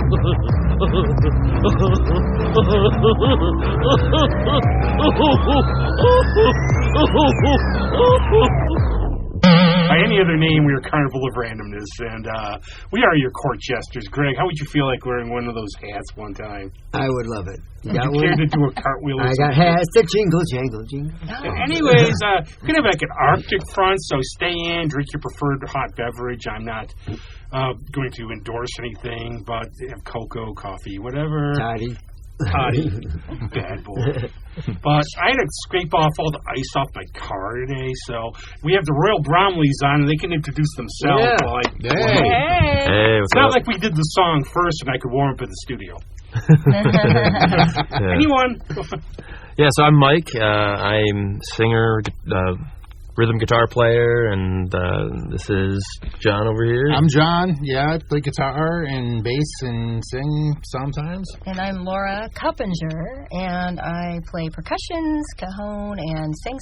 By any other name, we are Carnival of Randomness, and we are your court jesters. Greg, how would you feel like wearing one of those hats one time? I would love it. Would you care to do a cartwheel? I got hats that jingle, jangle, jingle. Anyways, we're going to have like an Arctic front, so stay in, drink your preferred hot beverage. I'm not going to endorse anything, but have cocoa, coffee, whatever. Toddy. Bad boy. But I had to scrape off all the ice off my car today, so we have the Royal Bromleys on, and they can introduce themselves. Yeah. Hey, it's not like we did the song first and I could warm up in the studio. Anyone? Yeah, so I'm Mike. I'm singer, rhythm guitar player, and this is John over here. I'm John. Yeah, I play guitar and bass and sing sometimes. And I'm Laura Kuppinger, and I play percussions, cajon, and sing.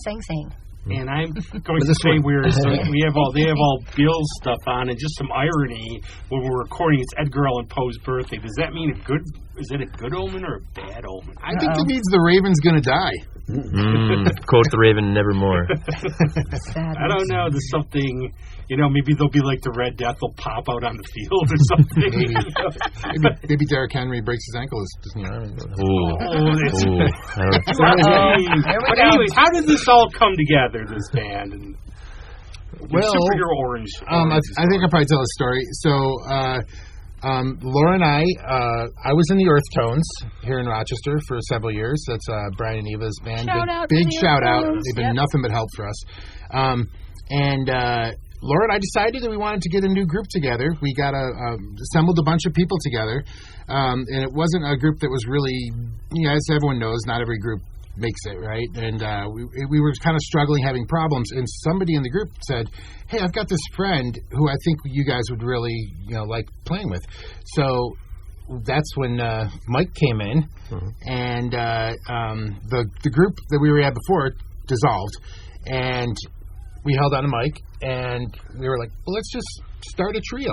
And I'm going to say they have all Bill's stuff on, and just some irony when we're recording. It's Edgar Allan Poe's birthday. Does that mean is it a good omen or a bad omen? I think it means the Raven's going to die. Quote the Raven, nevermore. I don't know. There's something, maybe they'll be like the Red Death. They'll pop out on the field or something. Maybe Derrick Henry breaks his ankle. But anyways, how did this all come together, this band? And Superhero Orange. I think I'll probably tell a story. So, Laura and I was in the Earth Tones here in Rochester for several years. That's Brian and Eva's band. Big shout out. They've been nothing but help for us. And Laura and I decided that we wanted to get a new group together. We got assembled a bunch of people together, and it wasn't a group that was really, as everyone knows, not every group makes it, right? And we were kind of struggling, having problems, and somebody in the group said, hey, I've got this friend who I think you guys would really, like playing with. So that's when Mike came in, and the group that we were at before dissolved, and we held on to Mike, and we were like, well, let's just start a trio,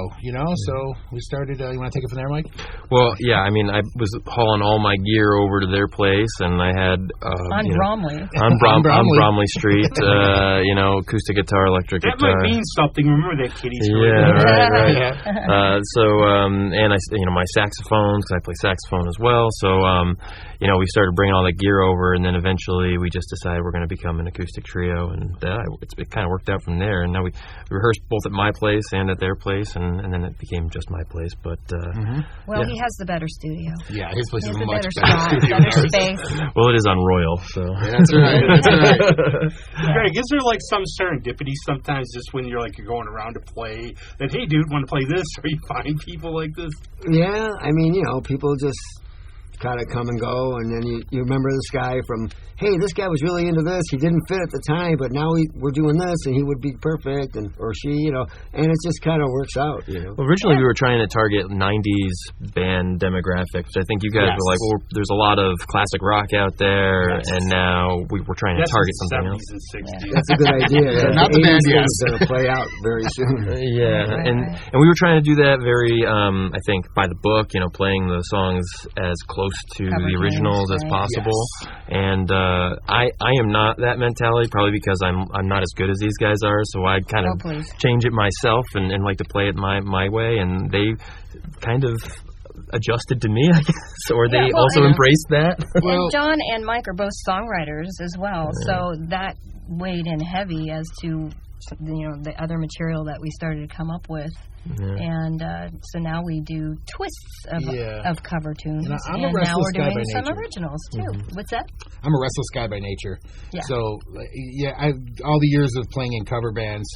So we started. You want to take it from there, Mike? Well, yeah. I mean, I was hauling all my gear over to their place, and I had on Bromley, on Bromley Street. Acoustic guitar, electric guitar. That might mean something. Remember that Kitty story? Yeah, right. And I, my saxophones, because I play saxophone as well. So, we started bringing all that gear over, and then eventually we just decided we're going to become an acoustic trio, and it kind of worked out from there. And now we rehearsed both at my place and at their place, and then it became just my place. But he has the better studio. Yeah, his place is a much better studio. Better space. Well, it is on Royal, so that's right. Greg, is there like some serendipity sometimes, just when you're going around to play, that hey, dude, want to play this, or you find people like this? Yeah, I mean, people just kind of come and go, and then you remember this guy from, hey, this guy was really into this, he didn't fit at the time, but now we're doing this, and he would be perfect, or she, and it just kind of works out, Well, originally we were trying to target 90s band demographics. I think you guys were like, well, there's a lot of classic rock out there, and now we're trying to target something else. 70s and 60s. That's a good idea. Not the band, yes. It's going to play out very soon. And we were trying to do that very, I think, by the book, playing the songs as close to the originals as possible. Yes. And I am not that mentality, probably because I'm not as good as these guys are, so I kind of change it myself and like to play it my way, and they kind of adjusted to me, I guess, or they also embraced that. And John and Mike are both songwriters as well, so that weighed in heavy as to the other material that we started to come up with. And so now we do twists of cover tunes, and now we're doing some originals too. What's that? I'm a restless guy by nature. Yeah. So all the years of playing in cover bands,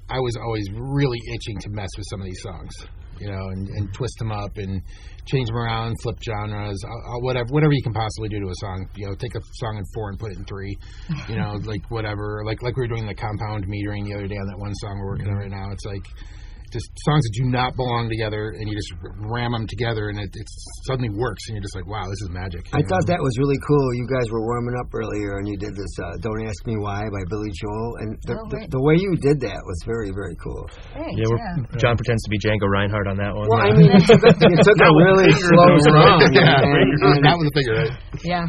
I was always really itching to mess with some of these songs, and twist them up and change them around, flip genres, whatever you can possibly do to a song. Take a song in 4 and put it in 3. Like whatever. Like we were doing the compound metering the other day on that one song we're working on right now. It's like, just songs that do not belong together, and you just ram them together, and it suddenly works, and you're just like, wow, this is magic. I thought that was really cool. You guys were warming up earlier, and you did this "Don't Ask Me Why" by Billy Joel, and the way you did that was very, very cool. Thanks, John pretends to be Django Reinhardt on that one. Well, I mean, you took a really slow song, and that was the figure, right? Yeah.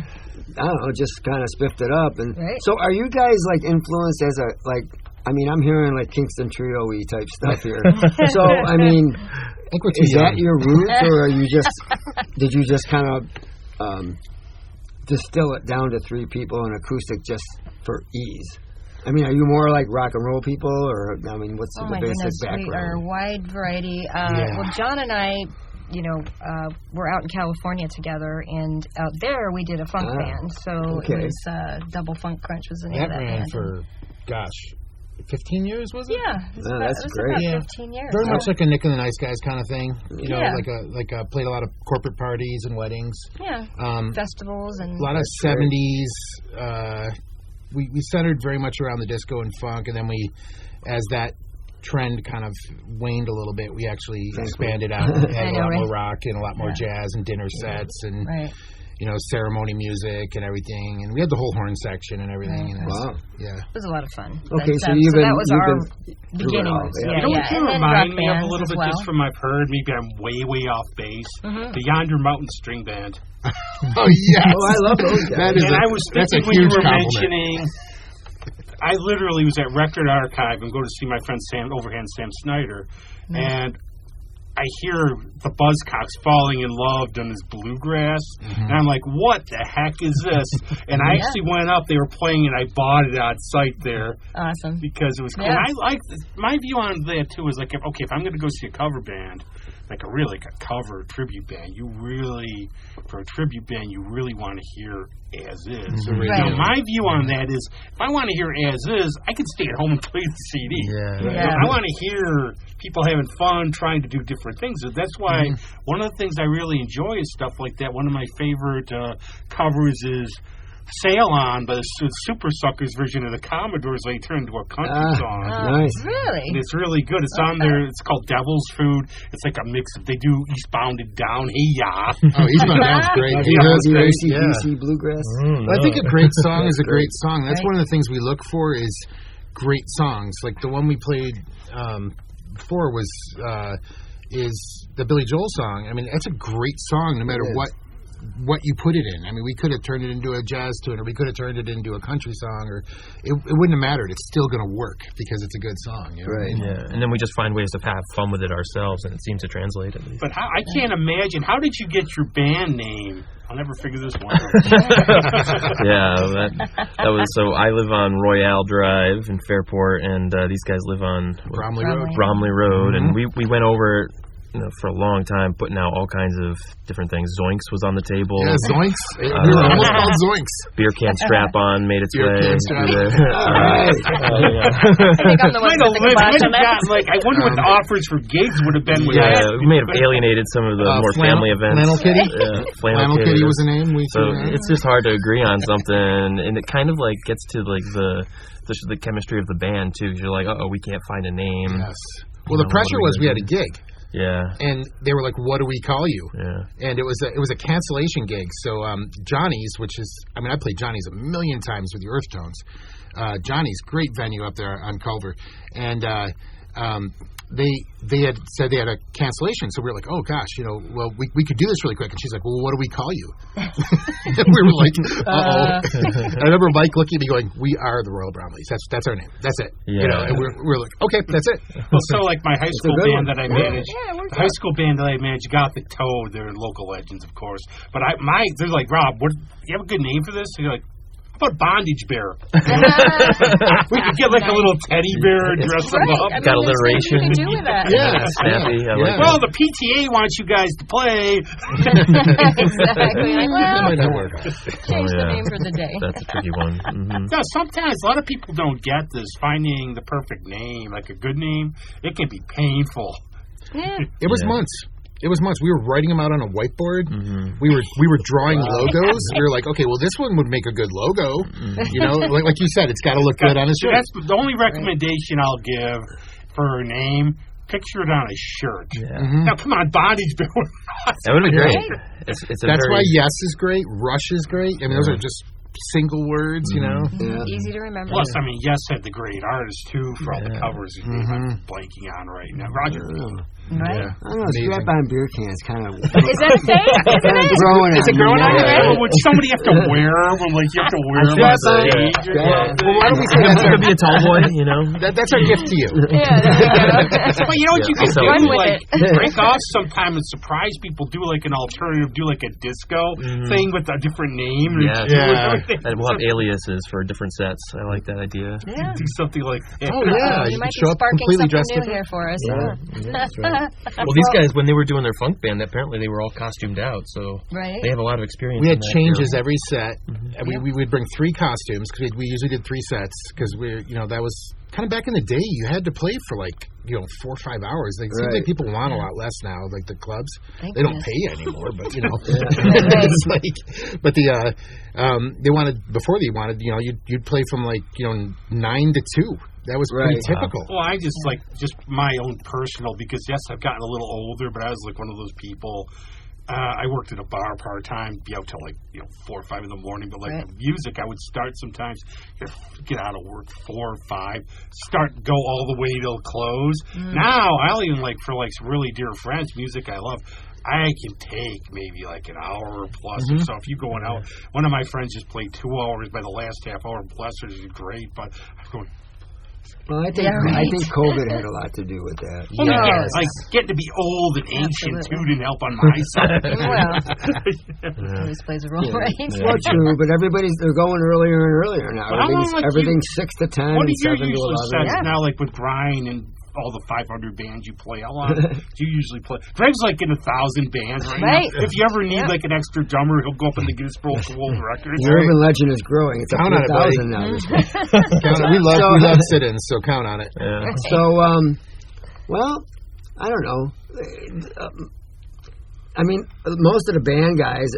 I don't know, just kind of spiffed it up. And so, are you guys like influenced as a like? I mean, I'm hearing like Kingston Trio-y type stuff here. So, I mean, is that your roots, or are you just did you just kind of distill it down to 3 people and acoustic just for ease? I mean, are you more like rock and roll people, or I mean, what's the basic background? We are a wide variety. Well, John and I, we're out in California together, and out there we did a funk band. So it was Double Funk Crunch was the name of that ran band. for 15 years, was it? Yeah, that's great. About 15 years. Very much like a Nick and the Nice Guys kind of thing. You know, played a lot of corporate parties and weddings. Yeah, festivals and a lot of 70s. We centered very much around the disco and funk, and then as that trend kind of waned a little bit, we actually expanded out and had a lot more rock and a lot more jazz and dinner sets and ceremony music and everything, and we had the whole horn section and everything. And it was a lot of fun. Okay, so that was our beginnings. You know what you remind me of a little bit, just from I've heard, maybe I'm way off base, the Yonder Mountain String Band. Oh, yes. Oh, I love those guys. And I was thinking when you were mentioning, I literally was at Record Archive and go to see my friend Overhand Sam Snyder, and I hear the Buzzcocks falling in love doing this bluegrass, and I'm like, what the heck is this? And I actually went up, they were playing, and I bought it on site there. Awesome. Because it was cool. And I like, my view on that, too, is like, if I'm going to go see a cover band, like a cover tribute band, for a tribute band, you really want to hear as is. Now, my view on that is, if I want to hear as is, I can stay at home and play the CD. I want to hear people having fun, trying to do different things. So that's why one of the things I really enjoy is stuff like that. One of my favorite covers is Sail On, but the Super Suckers version of the Commodores, they turned into a country song. Nice. Really? And it's really good. It's on there. It's called Devil's Food. It's like a mix of, they do Eastbound and Down. Hey, ya. Oh, Eastbound and Down's great. AC/DC Bluegrass. I think a great song is a great song. That's one of the things we look for is great songs. Like the one we played before is the Billy Joel song. I mean, that's a great song no matter what you put it in. I mean, we could have turned it into a jazz tune, or we could have turned it into a country song, or it wouldn't have mattered. It's still going to work because it's a good song. You know? Right. Yeah. And then we just find ways to have fun with it ourselves, and it seems to translate at least. But I can't imagine. How did you get your band name? I'll never figure this one out. that was, so I live on Royale Drive in Fairport, and these guys live on Bromley Road, and we went over for a long time, putting out all kinds of different things. Zoinks was on the table. Yeah, Zoinks. We were almost called Zoinks. Beer can strap-on made its way. I think I'm the one with the kibosh on that. I wonder what the offers for gigs would have been. We may have alienated some of the more family events. Flannel Kitty? Flannel Kitty was the name. It's just hard to agree on something, and it kind of gets to the chemistry of the band, too. You're like, we can't find a name. Yes. Well, the pressure was we had a gig. Yeah. And they were like, what do we call you? Yeah. And it was a cancellation gig. So Johnny's, which is, I mean, I played Johnny's a million times with the Earth Tones. Johnny's, great venue up there on Culver. And they had said they had a cancellation. So we were like, oh, gosh, well, we could do this really quick. And she's like, well, what do we call you? And we were like, uh-oh. I remember Mike looking at me going, we are the Royal Bromleys. That's our name. That's it. Yeah. And we're like, okay, that's it. Well, so like my high school band that I managed, Gothic Toad, they're local legends, of course. But they're like, Rob, you have a good name for this? And you're like, about Bondage Bear. We could get a little teddy bear, dress them up. I mean, got alliteration. You can do with that. Yeah, snappy. Well, the PTA wants you guys to play. Exactly. That might not work. Change the name for the day. That's a tricky one. Mm-hmm. No, sometimes a lot of people don't get this. Finding the perfect name, like a good name, it can be painful. Yeah. It was months. It was months. We were writing them out on a whiteboard. Mm-hmm. We were drawing logos. We were like, okay, well, this one would make a good logo. Mm-hmm. Like you said, it's got to look good on a shirt. That's the only recommendation I'll give for a name. picture it on a shirt. Yeah. Now, come on, Bonnie's been with us. That would be great. That's why Yes is great. Rush is great. I mean, those are just single words, you know. Easy to remember. Plus, I mean, Yes had the great artists too for all the covers. I'm blanking on right now. Roger. Right? I don't know, strap-on beer cans kind of... Is that a thing? Is it growing on you? Would somebody have to wear them? Like, you have to wear them on stage? Well, why don't we say that's going to be a tall boy, you know? That's our gift to you. Yeah, there you go. Well, you know what you can do? Run with Like, it. break off sometime and surprise people. Do like an alternative, do like a disco thing with a different name. And we'll have aliases for different sets. I like that idea. Yeah. Do something like that. Oh, yeah. You might be show up sparking completely something dressed new different. here for us. Well, these guys, when they were doing their funk band, apparently they were all costumed out, so they have a lot of experience. We had in that changes era. every set. And we would bring 3 costumes, because we usually did 3 sets, because that was kind of back in the day. You had to play for 4 or 5 hours. Like, it seems like people want a lot less now, like the clubs. They don't pay anymore, but it's like, but they wanted, before they wanted, you'd play from 9 to 2. That was pretty typical. Well, I just just my own personal, because yes, I've gotten a little older, but I was like one of those people. I worked at a bar part-time, be out till 4 or 5 in the morning, but music, I would start sometimes, get out of work 4 or 5, go all the way till close. Now, I'll even for really dear friends, music I love, I can take maybe an hour or plus or so. If you're going out, one of my friends just played 2 hours. By the last half hour, bless her, she's great, but I'm going... Well, I think COVID had a lot to do with that. Well, getting to be old and ancient too didn't help on my side. Always plays a role, right? Well, true, but they're going earlier and earlier now. Everything's 6 to 10 and 7 to 11. Now, with Brian and all the 500 bands you play, how long do you usually play? Greg's in 1,000 bands right now. If you ever need an extra drummer, he'll go up in the Guinness World Records. The urban legend is growing. It's up to 1,000 now. We love sit-ins, so count on it. Yeah. So, well, I don't know. I mean, most of the band guys,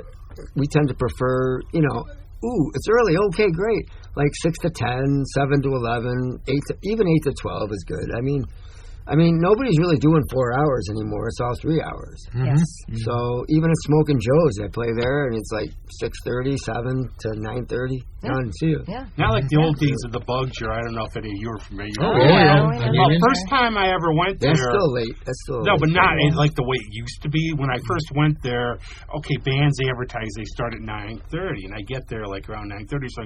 we tend to prefer, it's early, okay, great. 6 to 10, 7 to 11, even 8 to 12 is good. I mean, nobody's really doing 4 hours anymore. It's all 3 hours. Yes. So even at Smokin' Joe's, I play there, and it's 6:30, 7 to 9:30. Down to you. Yeah. Not like the old days of the Bug Jar. I don't know if any of you are familiar. Well, first time I ever went there. That's still late. No, but not like the way it used to be. When I first went there, bands advertise they start at 9:30, and I get there around 9:30. It's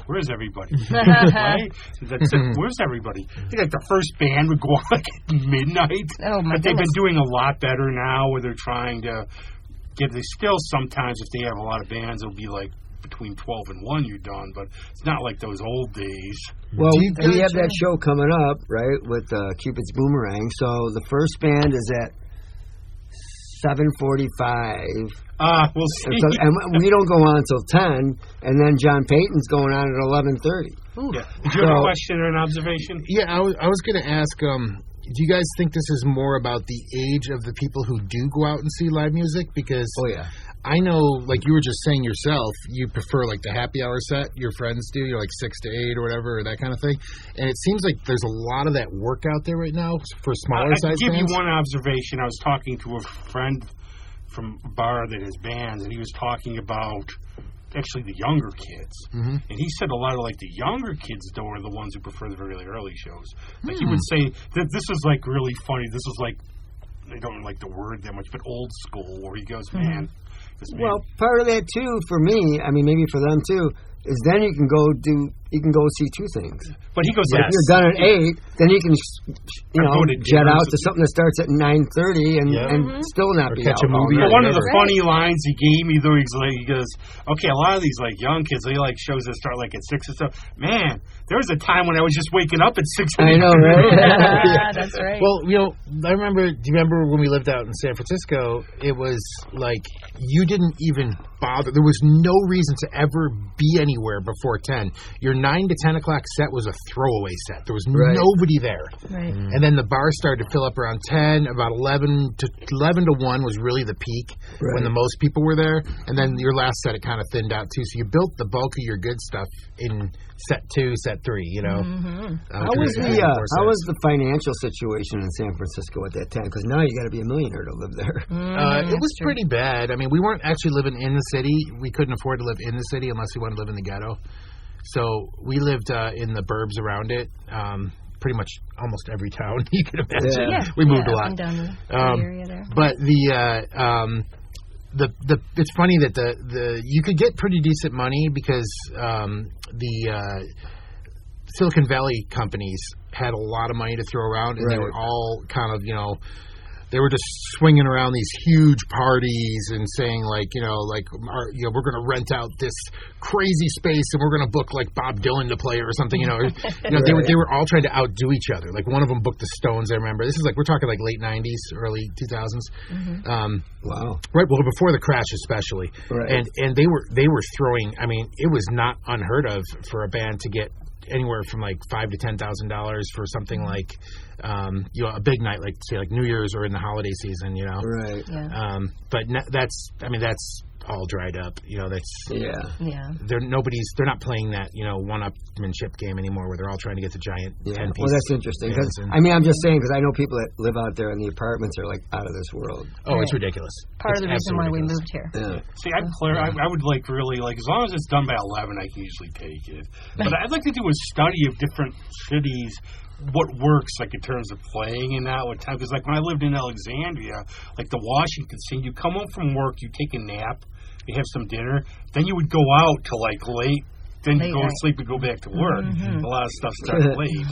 where's everybody? Right? That's it. Where's everybody? I think the first band would go on at midnight. Oh my goodness. They've been doing a lot better now, where they're trying to get. They still sometimes, if they have a lot of bands, it'll be between 12 and 1 you're done, but it's not like those old days. Well, we have that show coming up, right, with Cupid's Boomerang. So the first band is at 7:45. We'll see. And we don't go on until 10, and then John Payton's going on at 11:30. Yeah. Did you have a question or an observation? Yeah, I was going to ask, do you guys think this is more about the age of the people who do go out and see live music? Because I know, like you were just saying yourself, you prefer the happy hour set. Your friends do. You're 6 to 8 or whatever, or that kind of thing. And it seems like there's a lot of that work out there right now for smaller size bands. I'll give you one observation. I was talking to a friend from a bar that has bands, and he was talking about actually the younger kids. And he said a lot of the younger kids though are the ones who prefer the really early shows. He would say that this is really funny. This is they don't like the word that much, but old school, where he goes, man. Well, part of that too for me, maybe for them too, is then you can go see 2 things. But he goes, if you're done at 8, then you can jet out to something that starts at 9:30 and still not be catch out a movie. Well, one of the funny lines he gave me though, he goes, okay, a lot of these young kids, they like shows that start at 6 or so. Man, there was a time when I was just waking up at 6. I know, right? Yeah, that's right. Well, I remember. Do you remember when we lived out in San Francisco? It was you didn't even bother. There was no reason to ever be anywhere before 10. Your 9 to 10 o'clock set was a throwaway set. There was nobody there. Right. And then the bar started to fill up around 10. About 11 to 1 was really the peak when the most people were there. And then your last set, it kind of thinned out too. So you built the bulk of your good stuff in set 2, set 3, you know. How was the financial situation in San Francisco at that time? Because now you got to be a millionaire to live there. It was pretty bad. I mean, we weren't actually living in the city. We couldn't afford to live in the city unless we wanted to live in the ghetto. So we lived in the burbs around it. Pretty much almost every town you can imagine. Yeah. We moved a lot. Down the area there. But it's funny that the you could get pretty decent money because the Silicon Valley companies had a lot of money to throw around, and they were all kind of, you know, they were just swinging around these huge parties and saying like, we're going to rent out this crazy space and we're going to book like Bob Dylan to play or something, they were all trying to outdo each other. Like one of them booked the Stones, I remember. This is like, we're talking like late 90s, early 2000s. Wow. Right, well, before the crash especially. Right. And they were throwing, I mean, it was not unheard of for a band to get anywhere from like $5,000 to $10,000 for something like a big night, like say like New Year's or in the holiday season, Right. Yeah. But that's all dried up. They're not playing that one-upmanship game anymore where they're all trying to get the giant 10 pieces. Well, that's interesting because I'm just saying because I know people that live out there and the apartments are like out of this world. Oh, it's ridiculous. Part of the reason why we moved here. Yeah. See, I'm clear. I would like really like as long as it's done by 11, I can usually take it. But I'd like to do a study of different cities. What works, like, in terms of playing and that, what time, because, like, when I lived in Alexandria, like, the Washington scene, you come home from work, you take a nap, you have some dinner, then you would go out till, like, late, then you go to sleep and go back to work. A lot of stuff started late.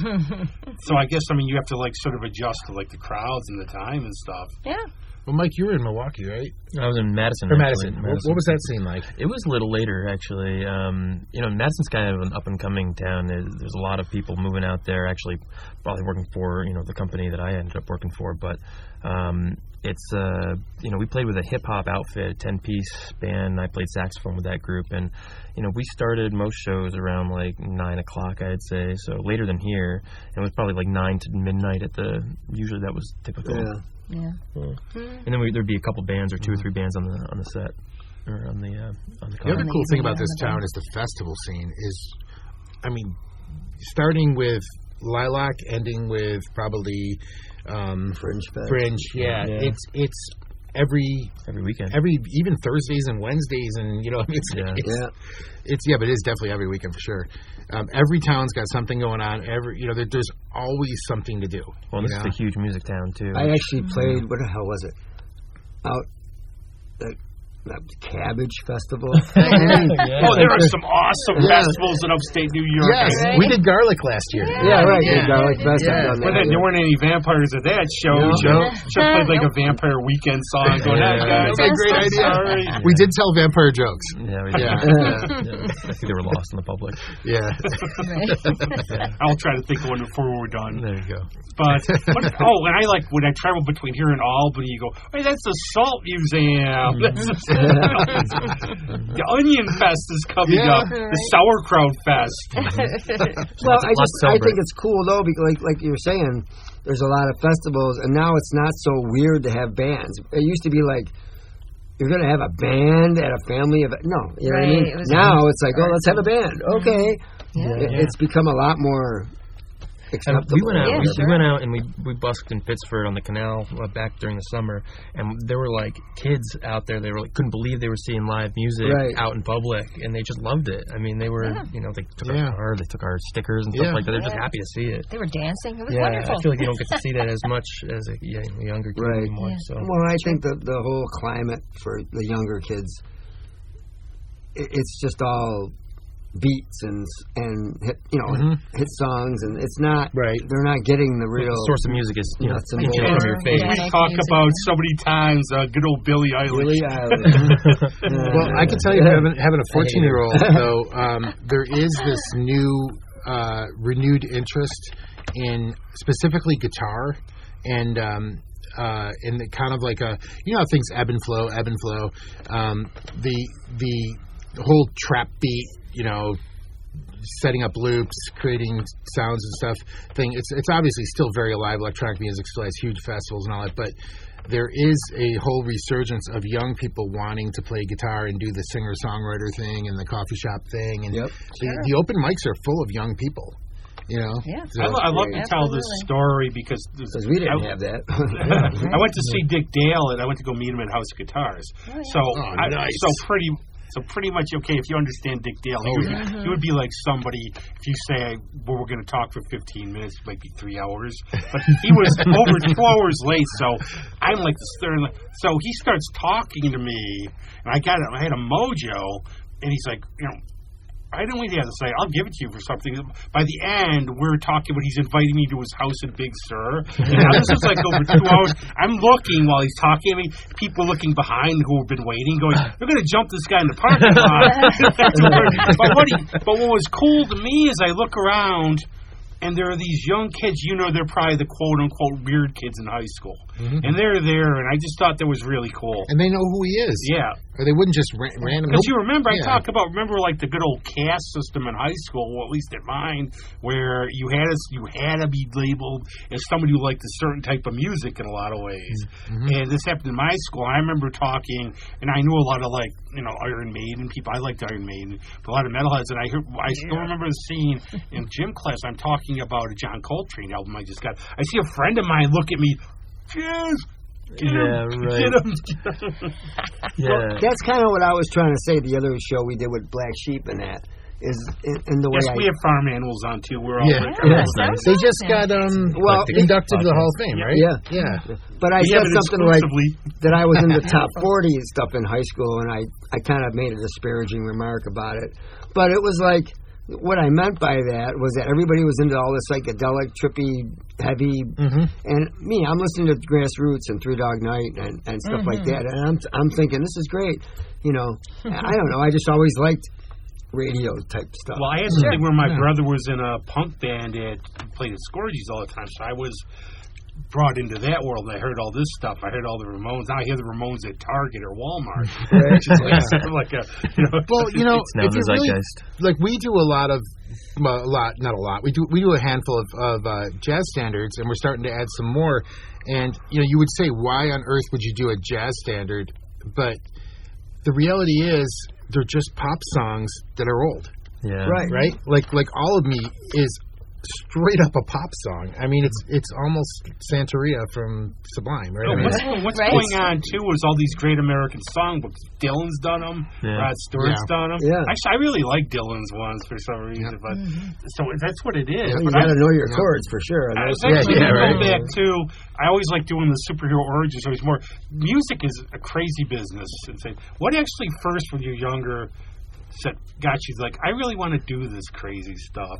So I guess, you have to, like, sort of adjust to, like, the crowds and the time and stuff. Yeah. Well, Mike, you were in Milwaukee, right? I was in Madison. Madison. What was that scene like? It was a little later, actually. Madison's kind of an up-and-coming town. There's a lot of people moving out there, actually probably working for, the company that I ended up working for. But it's, we played with a hip-hop outfit, a 10-piece band. I played saxophone with that group. And, we started most shows around, like, 9 o'clock, I'd say. So later than here. It was probably, like, 9 to midnight usually that was typical. Yeah. And then there'd be a couple bands or 2 or 3 bands on the set or on the The other cool thing about this town is the festival scene is, starting with Lilac, ending with probably Fringe. Yeah. It's every weekend, even Thursdays and Wednesdays, and but it is definitely every weekend for sure. Every town's got something going on. There's always something to do. Well, this is a huge music town too. I actually played. What the hell was it? Out the Cabbage Festival. Oh, there are some awesome festivals in upstate New York. Yes, we did Garlic last year. Yeah, right. Yeah. Garlic Festival. But then there weren't any vampires at that show. Should played like a vampire weekend song. Going, that's a great idea. We did tell vampire jokes. Yeah, we did. I think they were lost in the public. Yeah. I'll try to think of one before we're done. There you go. But and when I travel between here and Albany, you go, hey, that's the Salt Museum. The Onion Fest is coming up. The Sauerkraut Fest. Well, I think it's cool though because like you're saying, there's a lot of festivals, and now it's not so weird to have bands. It used to be like you're going to have a band at a family event. No, you know what I mean. Now it's like, let's have a band. Okay, it's become a lot more. We went out and we busked in Pittsford on the canal back during the summer, and there were like kids out there. They were like couldn't believe they were seeing live music out in public, and they just loved it. They were they took our car, they took our stickers and stuff like that. They're just happy to see it. They were dancing. It was wonderful. I feel like you don't get to see that as much as a younger kid anymore. So. Well, I think the whole climate for the younger kids, it's just all beats and hit songs, and it's not they're not getting the real the source of music is from your face. We talk about so many times good old Billie Eilish. Well, I can tell you, having a 14-year-old though, there is this new renewed interest in specifically guitar, and in the kind of like a, you know how things ebb and flow. The whole trap beat, you know, setting up loops, creating sounds and stuff thing. It's obviously still very alive. Electronic music still has huge festivals and all that, but there is a whole resurgence of young people wanting to play guitar and do the singer-songwriter thing and the coffee shop thing. And the open mics are full of young people. You know, so I love to tell this story because we didn't have that. I went to see Dick Dale, and I went to go meet him at House of Guitars. Nice. So pretty much, okay, if you understand Dick Dale, he would be like somebody, if you say, well, we're going to talk for 15 minutes, it might be 3 hours. But he was over 2 hours late, so I'm like the third. So he starts talking to me, and I had a mojo, and he's like, you know, I don't know what he has to say. I'll give it to you for something. By the end, we're talking about he's inviting me to his house in Big Sur. And now this is like over 2 hours. I'm looking while he's talking to me. People looking behind who have been waiting, going, "They're going to jump this guy in the parking lot." But what was cool to me is I look around, and there are these young kids. You know, they're probably the quote-unquote weird kids in high school. Mm-hmm. And they're there, and I just thought that was really cool. And they know who he is. Yeah. Or they wouldn't just randomly. Because you remember, I talk about, like the good old caste system in high school, well, at least at mine, where you had to be labeled as somebody who liked a certain type of music in a lot of ways. Mm-hmm. And this happened in my school. I remember talking, and I knew a lot of, like, you know, Iron Maiden people. I liked Iron Maiden, but a lot of metalheads. And I still remember the scene in gym class. I'm talking about a John Coltrane album I just got. I see a friend of mine look at me, Cheers! Get him. Well, that's kind of what I was trying to say the other show we did with Black Sheep and that. Is in the way we have farm animals on too. We're all nice. They just got inducted to the Hall of Fame, right? Yeah. But I said something like that I was in the top 40 and stuff in high school, and I kind of made a disparaging remark about it. But it was like, what I meant by that was that everybody was into all this psychedelic, trippy, heavy, and me, I'm listening to Grassroots and Three Dog Night and stuff like that, and I'm thinking, this is great, you know. I don't know, I just always liked radio type stuff. Well, I had something where my brother was in a punk band that played at Scorgies all the time, so I was brought into that world, and I heard all this stuff. I heard all the Ramones. Now I hear the Ramones at Target or Walmart. Which is like a, you know. Well, you know, it's now the zeitgeist. Like we do a lot of, not a lot. We do a handful of jazz standards, and we're starting to add some more. And you know, you would say, why on earth would you do a jazz standard? But the reality is, they're just pop songs that are old. Yeah. Right. Like All of Me is straight up a pop song. I mean, it's almost Santeria from Sublime, right? What's going on too is all these great American songbooks. Dylan's done them. Rod Stewart's done them. Yeah. Actually, I really like Dylan's ones for some reason, but so that's what it is. Yeah, you got to know your chords for sure. Go back to, I always like doing the superhero origin stories. More music is a crazy business. And say, what actually first when you're younger got you like, I really want to do this crazy stuff.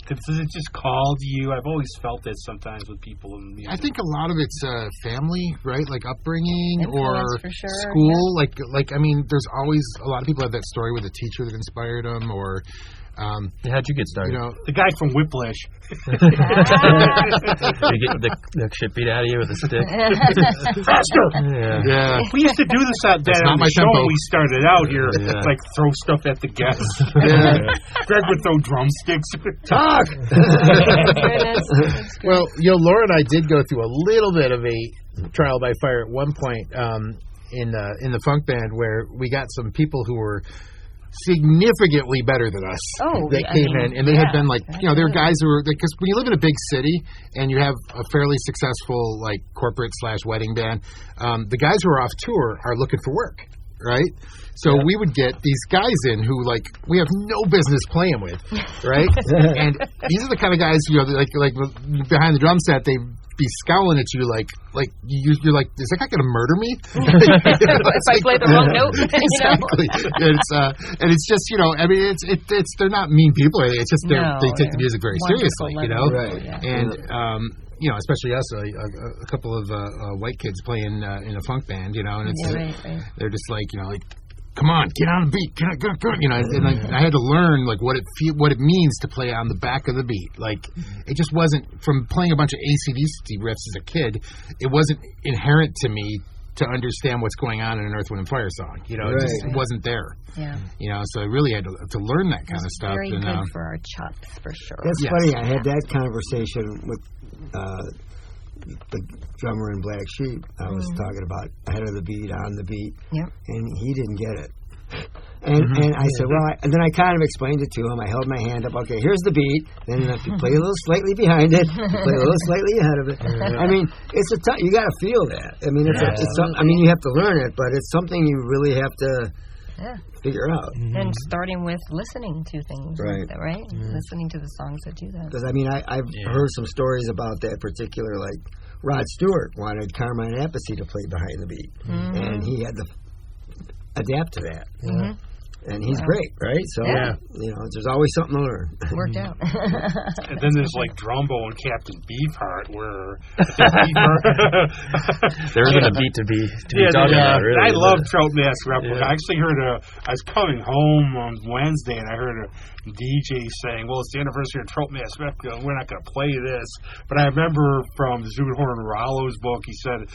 Does it just call to you? I've always felt that sometimes with people in music. I think a lot of it's family, right? Like upbringing or school. Yeah. Like I mean, there's always a lot of people have that story with a teacher that inspired them, or how'd you get started? You know, the guy from Whiplash. Did you get the shit beat out of you with a stick? Faster! Yeah. We used to do this on the show when we started out here. Like throw stuff at the guests. Greg would throw drumsticks. Talk! Well, you know, Laura and I did go through a little bit of a trial by fire at one point in the funk band where we got some people who were significantly better than us that came in, and they had been like, you know, they were guys who were, because when you live in a big city and you have a fairly successful like corporate / wedding band, the guys who are off tour are looking for work, right? So we would get these guys in who like we have no business playing with, right? And these are the kind of guys, you know, like behind the drum set, they be scowling at you like you're like, is that guy gonna murder me? If I play the wrong note. Exactly. And it's just, you know, I mean, it's they're not mean people. It's just they take the music very seriously, you know. Right. And you know, especially us, a couple of white kids playing in a funk band, you know, and it's they're just like, you know, like, come on, get on the beat, go. You know, and I had to learn like what it means to play on the back of the beat. Like it just wasn't from playing a bunch of AC/DC riffs as a kid. It wasn't inherent to me to understand what's going on in an Earth, Wind & Fire song. You know, it wasn't there. Yeah. You know, so I really had to learn that kind of stuff. Very good for our chops, for sure. That's funny. I had that conversation with the drummer in Black Sheep. I was talking about ahead of the beat, on the beat, and he didn't get it. And I said, well, and then I kind of explained it to him. I held my hand up. Okay, here's the beat. Then if you play a little slightly behind it, you play a little slightly ahead of it. I mean, it's you got to feel that. I mean, I mean, you have to learn it, but it's something you really have to figure out. And starting with listening to things, right? Listening to the songs that do that. Because I mean, I've heard some stories about that particular, like Rod Stewart wanted Carmine Appice to play behind the beat, and he had to adapt to that. And he's great, right? So, you know, there's always something to learn. Worked out. And then there's like Drumbo and Captain Beefheart, where there isn't a beat to be talking about. Really, I love Trout Mask Replica. I actually heard I was coming home on Wednesday, and I heard a DJ saying, "Well, it's the anniversary of Trout Mask Replica, and we're not going to play this." But I remember from Zudhorn Rollo's book, he said,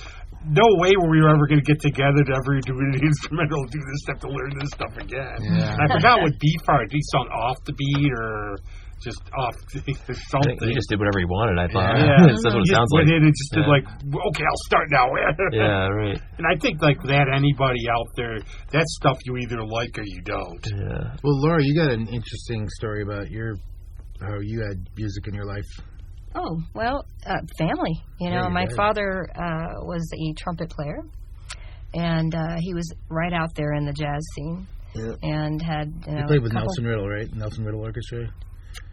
no way were we ever going to get together to ever do an instrumental, do this stuff, to learn this stuff again. Yeah. And I forgot what Beefheart, he sung off the beat or just off something. He just did whatever he wanted, I thought. Yeah. That's what it sounds like. And just did like, okay, I'll start now. Yeah, right. And I think like that, anybody out there, that's stuff you either like or you don't. Yeah. Well, Laura, you got an interesting story about how you had music in your life. Oh, well, family. You know, my father was a trumpet player, and he was right out there in the jazz scene, and had, you know, he played with Nelson Riddle, right? Nelson Riddle Orchestra?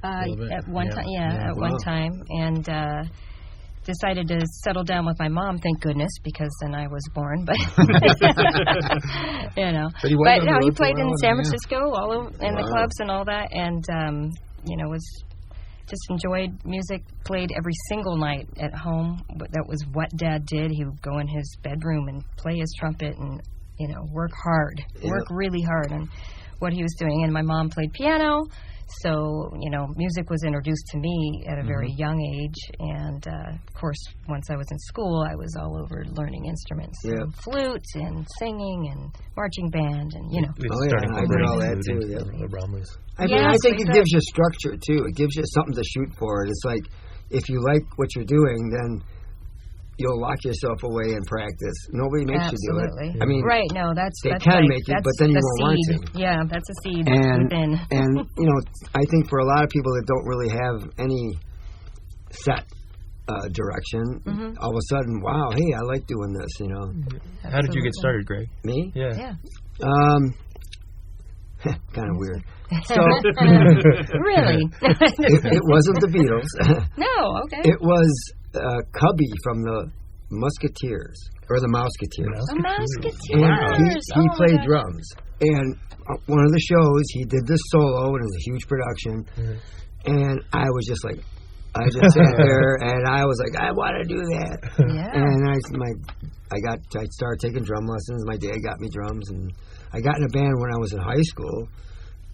At one time, at one time, and decided to settle down with my mom, thank goodness, because then I was born, but, you know. But no, he played in San Francisco, all over, in the clubs and all that, and, you know, just enjoyed music, played every single night at home. That was what Dad did. He would go in his bedroom and play his trumpet and, you know, work really hard on what he was doing. And my mom played piano, so, you know, music was introduced to me at a very young age. And, of course, once I was in school, I was all over learning instruments. Flute and singing and marching band and, you know. I did all that, too, The Bromleys. I mean, I think it gives you structure, too. It gives you something to shoot for. It's like, if you like what you're doing, then you'll lock yourself away and practice. Nobody makes you do it. I mean, right? No, that's can make you, but then you won't want to. Yeah, that's a seed within. And you know, I think for a lot of people that don't really have any set direction, all of a sudden, wow, hey, I like doing this. You know. How did you get started, Greg? Me? Yeah. Kind of weird. So, really? it wasn't the Beatles. No, okay. It was Cubby from the Musketeers, or the Mouseketeers. The Mouseketeers. And he played drums. And one of the shows, he did this solo, and it was a huge production. And I was just like, I just sat there, and I was like, I want to do that. Yeah. And I started taking drum lessons. My dad got me drums, and I got in a band when I was in high school.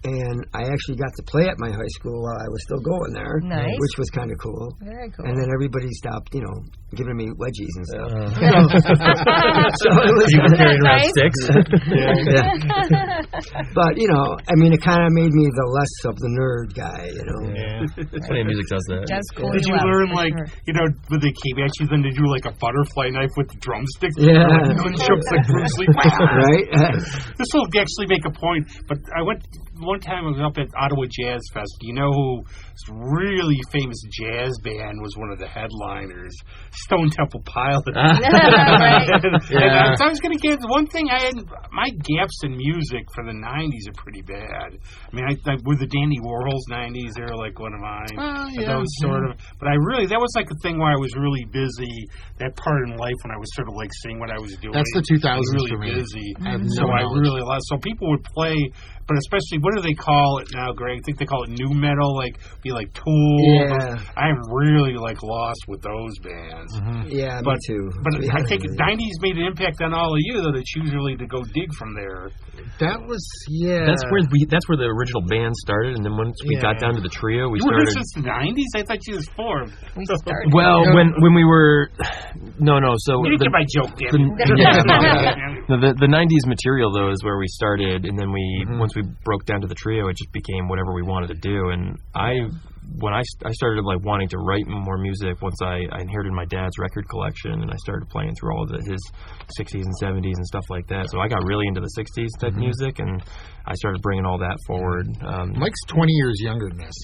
And I actually got to play at my high school while I was still going there, which was kind of cool. Very cool. And then everybody stopped, you know, giving me wedgies and stuff. So it was you were carrying around sticks. But, you know, I mean, it kind of made me the less of the nerd guy, you know. Yeah. Funny music does that. Did you learn, like, you know, with the key matches, then did you do, like, a butterfly knife with the drumsticks? Yeah. Nunchucks like Bruce Lee. Right? This will actually make a point, but one time I was up at Ottawa Jazz Fest. You know who's really famous jazz band was one of the headliners? Stone Temple Pilots. Right. And I was going to get one thing. I had my gaps in music for the 90s are pretty bad. I mean, with the Dandy Warhols 90s, they were like one of mine. Those sort of. But that was like a thing where I was really busy. That part in life when I was sort of like seeing what I was doing. That's the 2000s really for me. Busy. So I really lost. So people would play, but especially what do they call it now, Greg? I think they call it new metal, be like Tool. Yeah. I'm really like lost with those bands. Yeah, me too. But I think 90s made an impact on all of you, though. It's usually to go dig from there. That was That's where the original band started, and then once we got down to the trio, we started. You were here since the 90s? I thought you was formed. We started. Well, when we were no. So you didn't get my joke, damn it. The 90s material though is where we started, and then once we broke down to the trio, it just became whatever we wanted to do. And when I started like wanting to write more music once I inherited my dad's record collection, and I started playing through all of his 60s and 70s and stuff like that. So I got really into the 60s type music, and I started bringing all that forward. Mike's 20 years younger than us.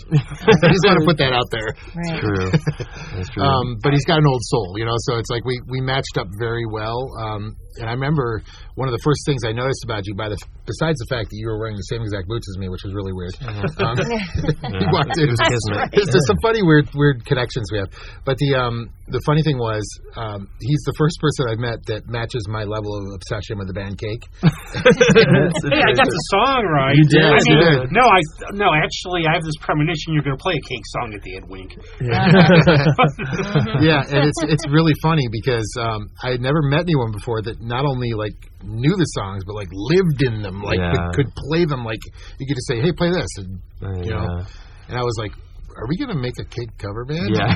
I just want to put that out there. Right. True. That's true. But he's got an old soul, so it's like we matched up very well. And I remember one of the first things I noticed about you, besides the fact that you were wearing the same exact boots as me, which was really weird. He walked in. There's some funny, weird connections we have. But the funny thing was, he's the first person I've met that matches my level of obsession with the band Cake. Hey, I got the song right. You did. No, actually, I have this premonition you're going to play a Cake song at the end. Wink. Yeah, and it's really funny because I had never met anyone before that not only like knew the songs but like lived in them, like could play them. Like you could just say, "Hey, play this," and you know. And I was like, are we going to make a Cake cover band? Yeah.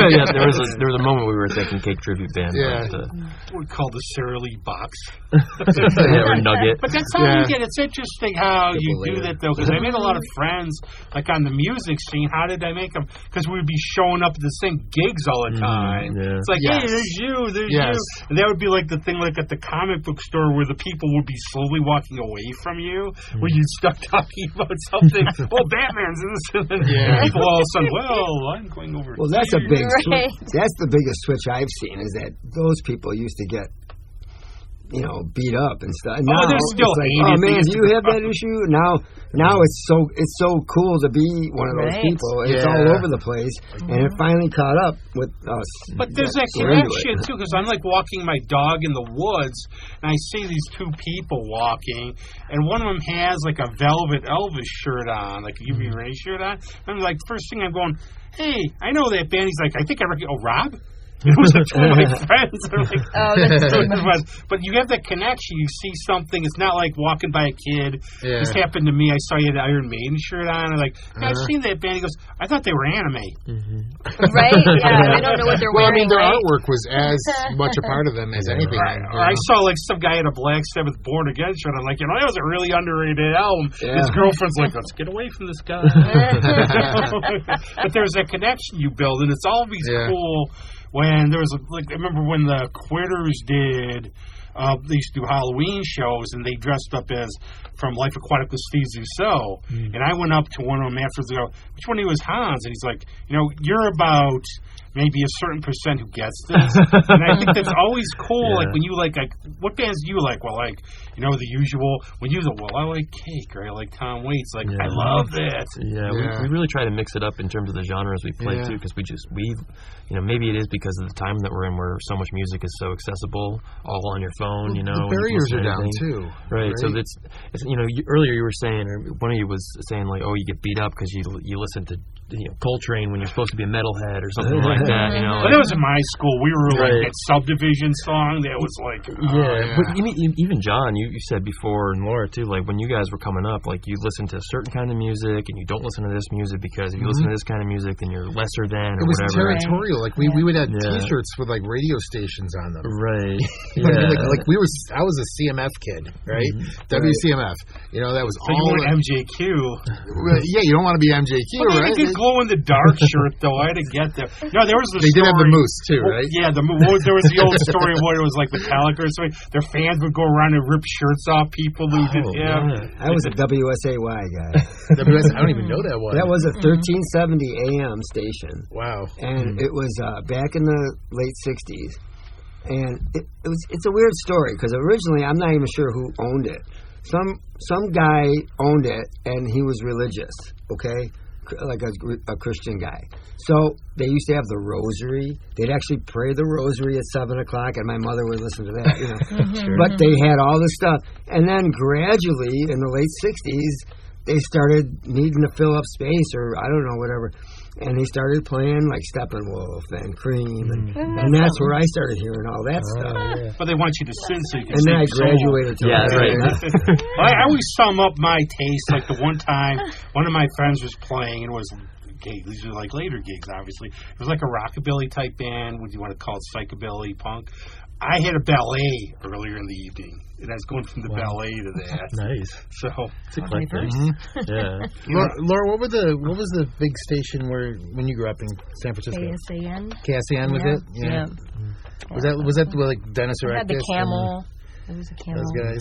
Yeah, there was a moment we were thinking Cake tribute band. Yeah. But, we call the Sara Lee box. Or Nugget. But that's how you get it. It's interesting how you do that, though, because I made a lot of friends, like on the music scene. How did I make them? Because we would be showing up at the same gigs all the time. It's like, hey, there's you. And that would be like the thing like at the comic book store where the people would be slowly walking away from you, where you'd start talking about something. Batman's in this. And then people all of a sudden, I'm going over. Well, that's a big switch. That's the biggest switch I've seen is that those people used to get, beat up and stuff. Now, they're still like, oh man, do you have that issue? Now it's so cool to be one of those people. It's all over the place, and it finally caught up with us. But there's that connection too, because I'm like walking my dog in the woods, and I see these two people walking, and one of them has like a velvet Elvis shirt on, like a UB Ray shirt on. And I'm like, first thing I'm going, hey, I know that band. He's like, I think I recognize. Rob. It was like two of my friends. But you have that connection. You see something. It's not like walking by a kid. Yeah. This happened to me. I saw you had an Iron Maiden shirt on. I'm like, I've seen that band. He goes, I thought they were anime. Right? Yeah, they don't know what they're wearing. Well, I mean, their artwork was as much a part of them as anything. Or I saw like some guy had a Black Sabbath Born Again shirt. I'm like, that was a really underrated album. Yeah. His girlfriend's like, let's get away from this guy. But there's that connection you build, and it's always cool. When there was, I remember when the Quitters did, they used to do Halloween shows, and they dressed up as from Life Aquatic with Steve Zissou. And I went up to one of them afterwards and go, which one of you was Hans? And he's like, you're about maybe a certain percent who gets this. And I think that's always cool. Like when you like, what bands do you like? Well, like, the usual. When you go, I like Cake or I like Tom Waits. Like, I love that. Yeah, we really try to mix it up in terms of the genres we play too, because maybe it is because of the time that we're in, where so much music is so accessible, all on your phone. The barriers are down too. Right. So it's earlier you were saying, or one of you was saying, like, you get beat up because you listen to Coltrane when you're supposed to be a metalhead or something like that. But that was in my school. We were like that Subdivision song. That was like But even John, you said before, and Laura too. Like when you guys were coming up, like you listen to a certain kind of music, and you don't listen to this music because if you listen to this kind of music, then you're lesser than. Or it was whatever. territorial. Like we would have T-shirts with like radio stations on them. Right. I was a CMF kid, right? WCMF. That was all. You were MJQ. Yeah, you don't want to be MJQ, right? Glow in the dark shirt though. I had to get there. No, there was the They story. did have the Moose too, right? Yeah, there was the old story of what it was like Metallica or something. Their fans would go around and rip shirts off people who did. I was a WSAY guy. I don't even know that one. That was a 1370 AM station. Wow. And it was back in the late 60s. And it's a weird story because originally I'm not even sure who owned it. some guy owned it, and he was religious, okay? Like a Christian guy. So they used to have the rosary. They'd actually pray the rosary at 7 o'clock, and my mother would listen to that, you know. But they had all this stuff. And then gradually, in the late 60s, they started needing to fill up space, or I don't know, whatever. And they started playing like Steppenwolf and Cream, and that's where I started hearing all that stuff. Yeah. But they want you to sing so you can and sing. And then I graduated to that's right. I always sum up my taste. Like the one time, one of my friends was playing, and it was these are like later gigs, obviously. It was like a rockabilly type band. What do you want to call it? Psychobilly, punk. I had a ballet earlier in the evening, and I was going from the ballet to that. Nice. So it's eclectic. Yeah. Laura, what was the big station when you grew up in San Francisco? KSAN was it? Yeah. Was that like Dennis Erectus? Had the Camel. It was a Camel. Those guys.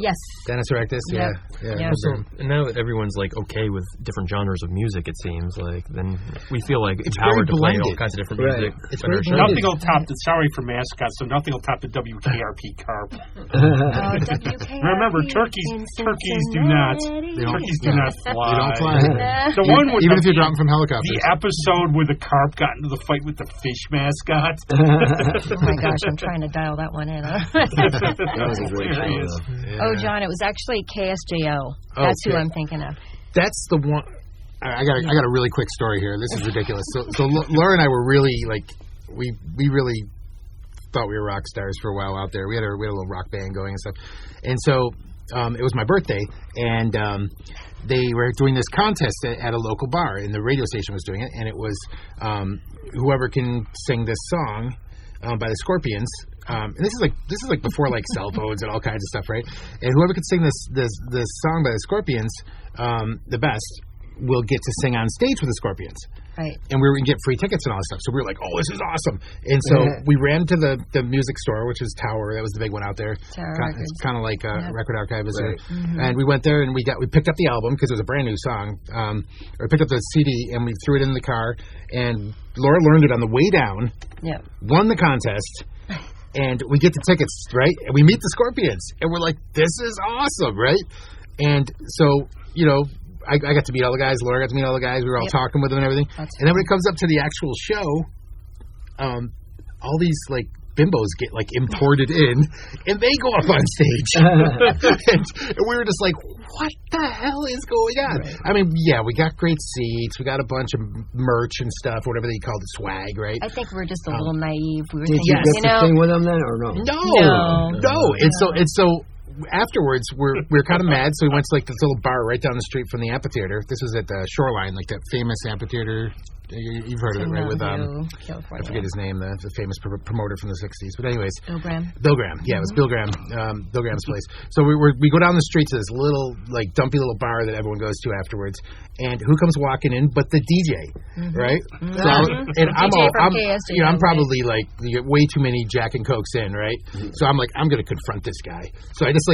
Yes. Dennis Erectus, yeah. So, and now that everyone's like okay with different genres of music, it seems like then we feel like it's empowered to play all kinds of different music. It's very nothing will top the. Sorry for mascots, so nothing will top the WKRP carp. WKRP. Remember, turkeys do not fly. They don't fly. The one with even if you're dropping from helicopters. The episode where the carp got into the fight with the fish mascot. Oh my gosh, I'm trying to dial that one in. That was a great show. Yeah. Oh, John, it was actually KSJO. That's who I'm thinking of. That's the one. I got a really quick story here. This is ridiculous. So Laura and I were really like we really thought we were rock stars for a while out there. We had a little rock band going and stuff. And so it was my birthday, and they were doing this contest at a local bar, and the radio station was doing it, and it was whoever can sing this song by the Scorpions. And this is like before like cell phones and all kinds of stuff, right? And whoever could sing this song by the Scorpions the best will get to sing on stage with the Scorpions. Right. And we were going to get free tickets and all this stuff. So we were like, oh, this is awesome. And so we ran to the music store, which is Tower. That was the big one out there. It's kind of like Record Archive is there. Mm-hmm. And we went there and we picked up the album because it was a brand new song. Or picked up the CD and we threw it in the car. And Laura learned it on the way down. Yeah. Won the contest. And we get the tickets, right? And we meet the Scorpions. And we're like, this is awesome, right? And so, you know, I got to meet all the guys. Laura got to meet all the guys. We were all talking with them and everything. And then when it comes up to the actual show, all these, like, bimbos get, like, imported in, and they go up on stage. and we were just like, what the hell is going on? Right. I mean, yeah, we got great seats. We got a bunch of merch and stuff, whatever they called it, swag, right? I think we're just a little naive. We were did thinking, you get to sing with them then, or no? No. And so afterwards, we're kind of mad, so we went to like this little bar right down the street from the amphitheater. This was at the Shoreline, like that famous amphitheater. You've heard of it, right? With I forget his name, the famous promoter from the '60s. But anyways, Bill Graham. Yeah, it was Bill Graham. Bill Graham's place. So we go down the street to this little like dumpy little bar that everyone goes to afterwards. And who comes walking in but the DJ, right? Mm-hmm. So I'm probably like way too many Jack and Cokes in, right? Mm-hmm. So I'm like, I'm gonna confront this guy. So I just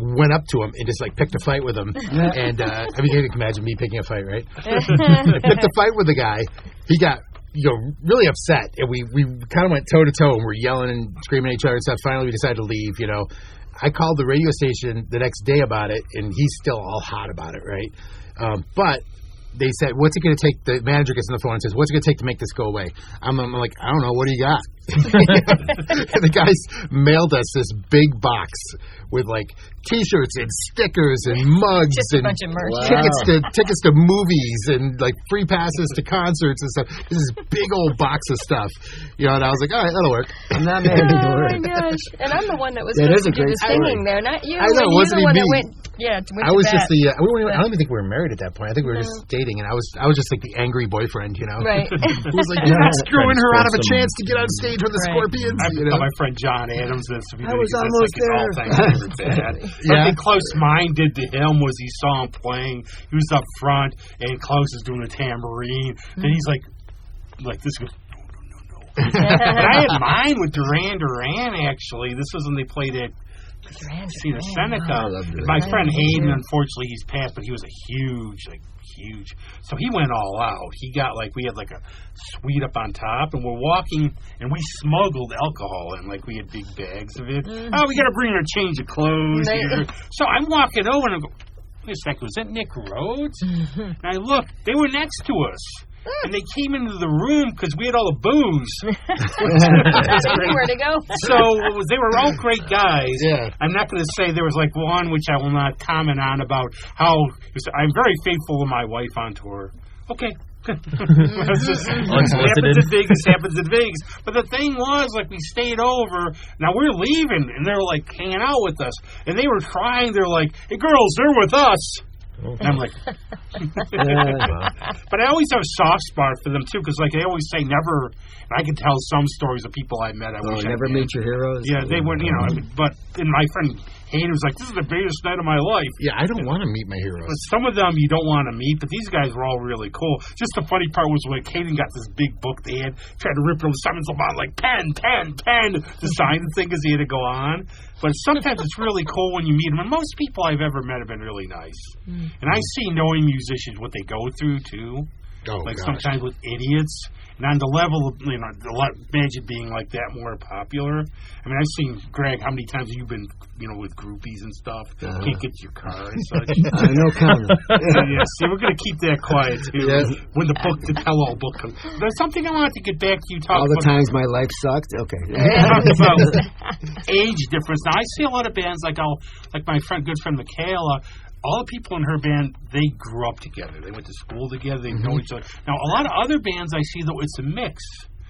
went up to him and just like picked a fight with him. And I mean, you can imagine me picking a fight, right? I picked a fight with the guy. He got really upset, and we kind of went toe to toe, and we're yelling and screaming at each other and stuff. Finally, we decided to leave. You know, I called the radio station the next day about it, and he's still all hot about it, right? But they said, what's it going to take? The manager gets on the phone and says, what's it going to take to make this go away? I'm like, I don't know. What do you got? And the guys mailed us this big box with like T-shirts and stickers and mugs just and a bunch of merch. tickets to movies and like free passes to concerts and stuff. This is big old box of stuff, you know. And I was like, all right, that'll work. I'm not mad at Oh my gosh! And I'm the one that was supposed to do the singing there, not you. I know, wasn't the one me. that went. Yeah, I was just the. I don't even think we were married at that point. I think we were just dating, and I was just like the angry boyfriend, you know. Right. Who was like, you're not screwing her out of a chance to get on stage with the Scorpions. I tell my friend John Adams this. I was almost there. Something Close Mind did to him was he saw him playing. He was up front, and Close is doing the tambourine. And he's like this goes, no. But I had mine with Duran Duran, actually. This was when they played at see the Seneca. My friend Hayden, unfortunately, he's passed, but he was a huge. So he went all out. He got we had a suite up on top, and we're walking, and we smuggled alcohol in, we had big bags of it. Oh, we got to bring a change of clothes here. So I'm walking over, and I go, wait a second, was that Nick Rhodes? And I looked, they were next to us. And they came into the room because we had all the booze. Where to go? So they were all great guys. Yeah. I'm not going to say there was one which I will not comment on about how I'm very faithful to my wife on tour. Okay. Happens in Vegas. But the thing was, we stayed over. Now we're leaving, and they're hanging out with us, and they were crying. They're like, "Hey, girls, they're with us." And I'm like, but I always have a soft spot for them too, because they always say never. And I can tell some stories of people I met. I wish never meet your heroes. Yeah, they wouldn't. But then my friend Hayden was like, "This is the biggest night of my life." Yeah, I don't want to meet my heroes. But some of them you don't want to meet. But these guys were all really cool. Just the funny part was when Hayden got this big book they had, tried to rip it on Simon's about pen to sign the thing because he had to go on. But sometimes it's really cool when you meet them. And most people I've ever met have been really nice. And I see knowing musicians, what they go through, too. Oh, sometimes with idiots. And on the level of, imagine being like that more popular. I mean, I've seen, Greg, how many times have you been, with groupies and stuff? Can't get to your car and such. No comment. See, we're going to keep that quiet, too. Yeah. When the tell-all book comes. There's something I wanted to get back to you talking about. All the times my life sucked? Okay. About age difference. Now, I see a lot of bands like my good friend Michaela. All the people in her band, they grew up together. They went to school together. They know each other. Now, a lot of other bands I see, though, it's a mix.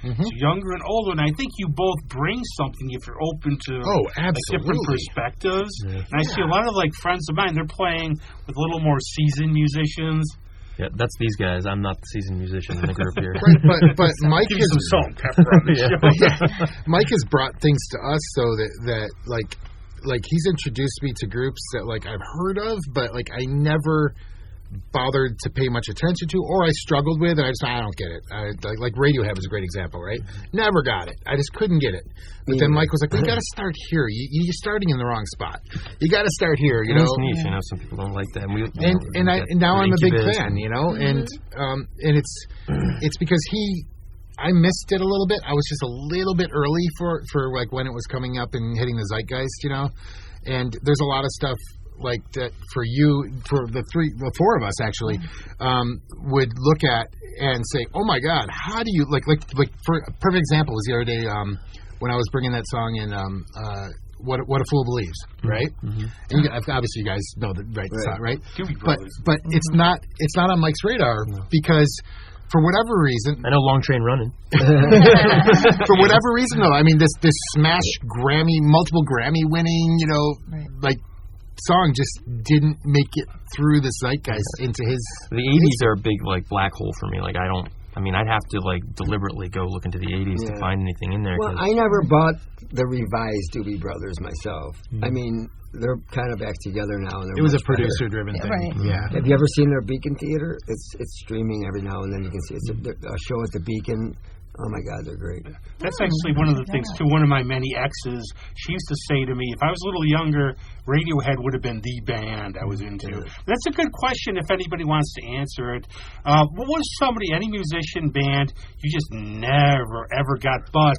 It's younger and older, and I think you both bring something if you're open to different perspectives. Yeah. And I see a lot of friends of mine, they're playing with a little more seasoned musicians. Yeah, that's these guys. I'm not the seasoned musician in the group here. Right, but Mike has some salt and pepper on the show. Mike has brought things to us so that he's introduced me to groups that I've heard of, but I never bothered to pay much attention to, or I struggled with, and I don't get it. Radiohead was a great example, right? Never got it. I just couldn't get it. But then Mike was like, "You got to start here. You're starting in the wrong spot. You got to start here." It's niche. Some people don't like that. And now I'm a big fan, and it's because I missed it a little bit. I was just a little bit early for when it was coming up and hitting the zeitgeist, And there's a lot of stuff that for the four of us actually, would look at and say, "Oh my God, how do you for a perfect example was the other day when I was bringing that song in What a Fool Believes, right? And obviously you guys know the song, right? But it's not on Mike's radar because. For whatever reason, I know Long Train Running. For whatever reason, though, I mean this smash multiple Grammy winning, song just didn't make it through the zeitgeist into his. The 80s are a big black hole for me. I'd have to deliberately go look into the 80s to find anything in there. Well, I never bought the revised Doobie Brothers myself. I mean, they're kind of back together now. And it was a producer-driven thing. Right. Yeah. Have you ever seen their Beacon Theater? It's streaming every now and then. You can see it's a show at the Beacon. Oh, my God, they're great. That's actually one of the things, too. One of my many exes, she used to say to me, if I was a little younger, Radiohead would have been the band I was into. That's a good question if anybody wants to answer it. What was any musician band, you just never, ever got, but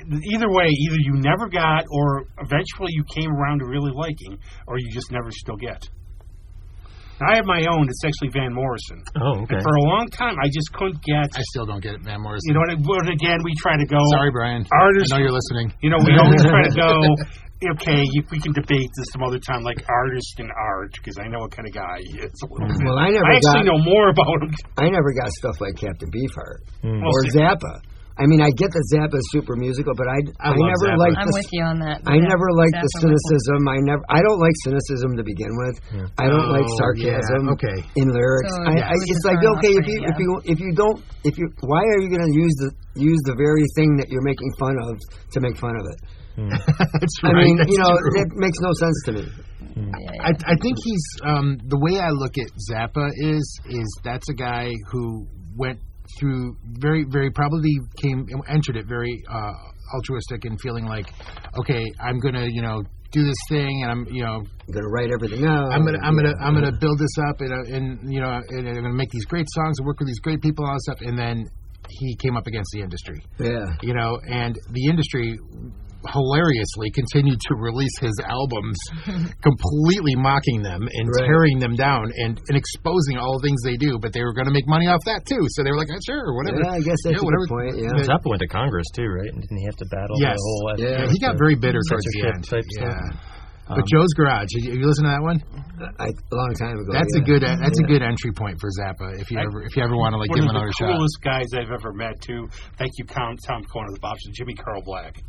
either way, either you never got or eventually you came around to really liking, or you just never still get? I have my own. It's actually Van Morrison. Oh, okay. And for a long time, I just couldn't get. I still don't get Van Morrison. You know what? But again, we try to go. Sorry, Brian. Artists. I know you're listening. We always try to go. Okay, we can debate this some other time, artist and art, because I know what kind of guy he is a little bit. Well, I actually know more about him. I never got stuff like Captain Beefheart or Zappa. I mean, I get that Zappa is super musical, but I never liked. I'm with you on that. I never liked the cynicism. I don't like cynicism to begin with. Yeah. I don't like sarcasm in lyrics. So, it's why are you going to use the very thing that you're making fun of to make fun of it? That's right. I mean, that makes no sense to me. I think he's the way I look at Zappa is that's a guy who went through very, very probably entered it very altruistic and feeling like, okay, I'm gonna do this thing, and I'm gonna write everything out. I'm gonna build this up, and I'm gonna make these great songs and work with these great people and all that stuff. And then he came up against the industry. Yeah. And the industry hilariously continued to release his albums, completely mocking them and tearing them down and exposing all the things they do. But they were going to make money off that too, so they were like, sure, whatever. Yeah, I guess that's a good point. Yeah. Zappa went to Congress too, right? And didn't he have to battle the whole? He got very bitter towards the end. But Joe's Garage, have you listened to that one? A long time ago. That's a good entry point for Zappa if you ever want to give him another shot. One of the coolest guys I've ever met too. Thank you, Tom Cohen of the Bobs, Jimmy Carl Black.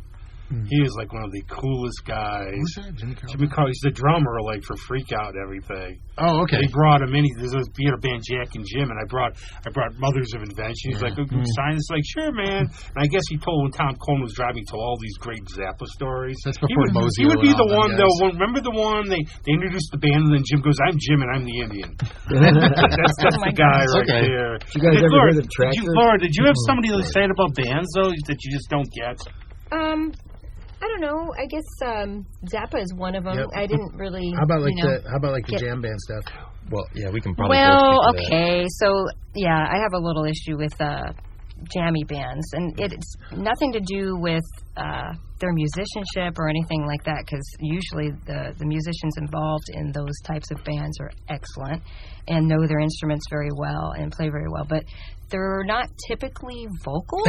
He is like one of the coolest guys. Who's that? Jimmy Carl. He's the drummer, like for Freak Out and everything. Oh, okay. They brought him in. There's a band, Jack and Jim, and I brought Mothers of Invention. He's like, sign this. Like, sure, man. And I guess he told when Tom Cohen was driving, he told all these great Zappa stories. That's before Mosey. He would be the one though. Remember the one they introduced the band, and then Jim goes, "I'm Jim, and I'm the Indian." that's the guy right there. Did you guys ever hear the Tractor? Laura, did you have somebody that said about bands though that you just don't get? I don't know. I guess Zappa is one of them. Yep. I didn't really. How about the jam band stuff? Well, yeah, we can probably. Well, okay. So yeah, I have a little issue with jammy bands, and it's nothing to do with their musicianship or anything like that. Because usually the musicians involved in those types of bands are excellent and know their instruments very well and play very well, but they're not typically vocal.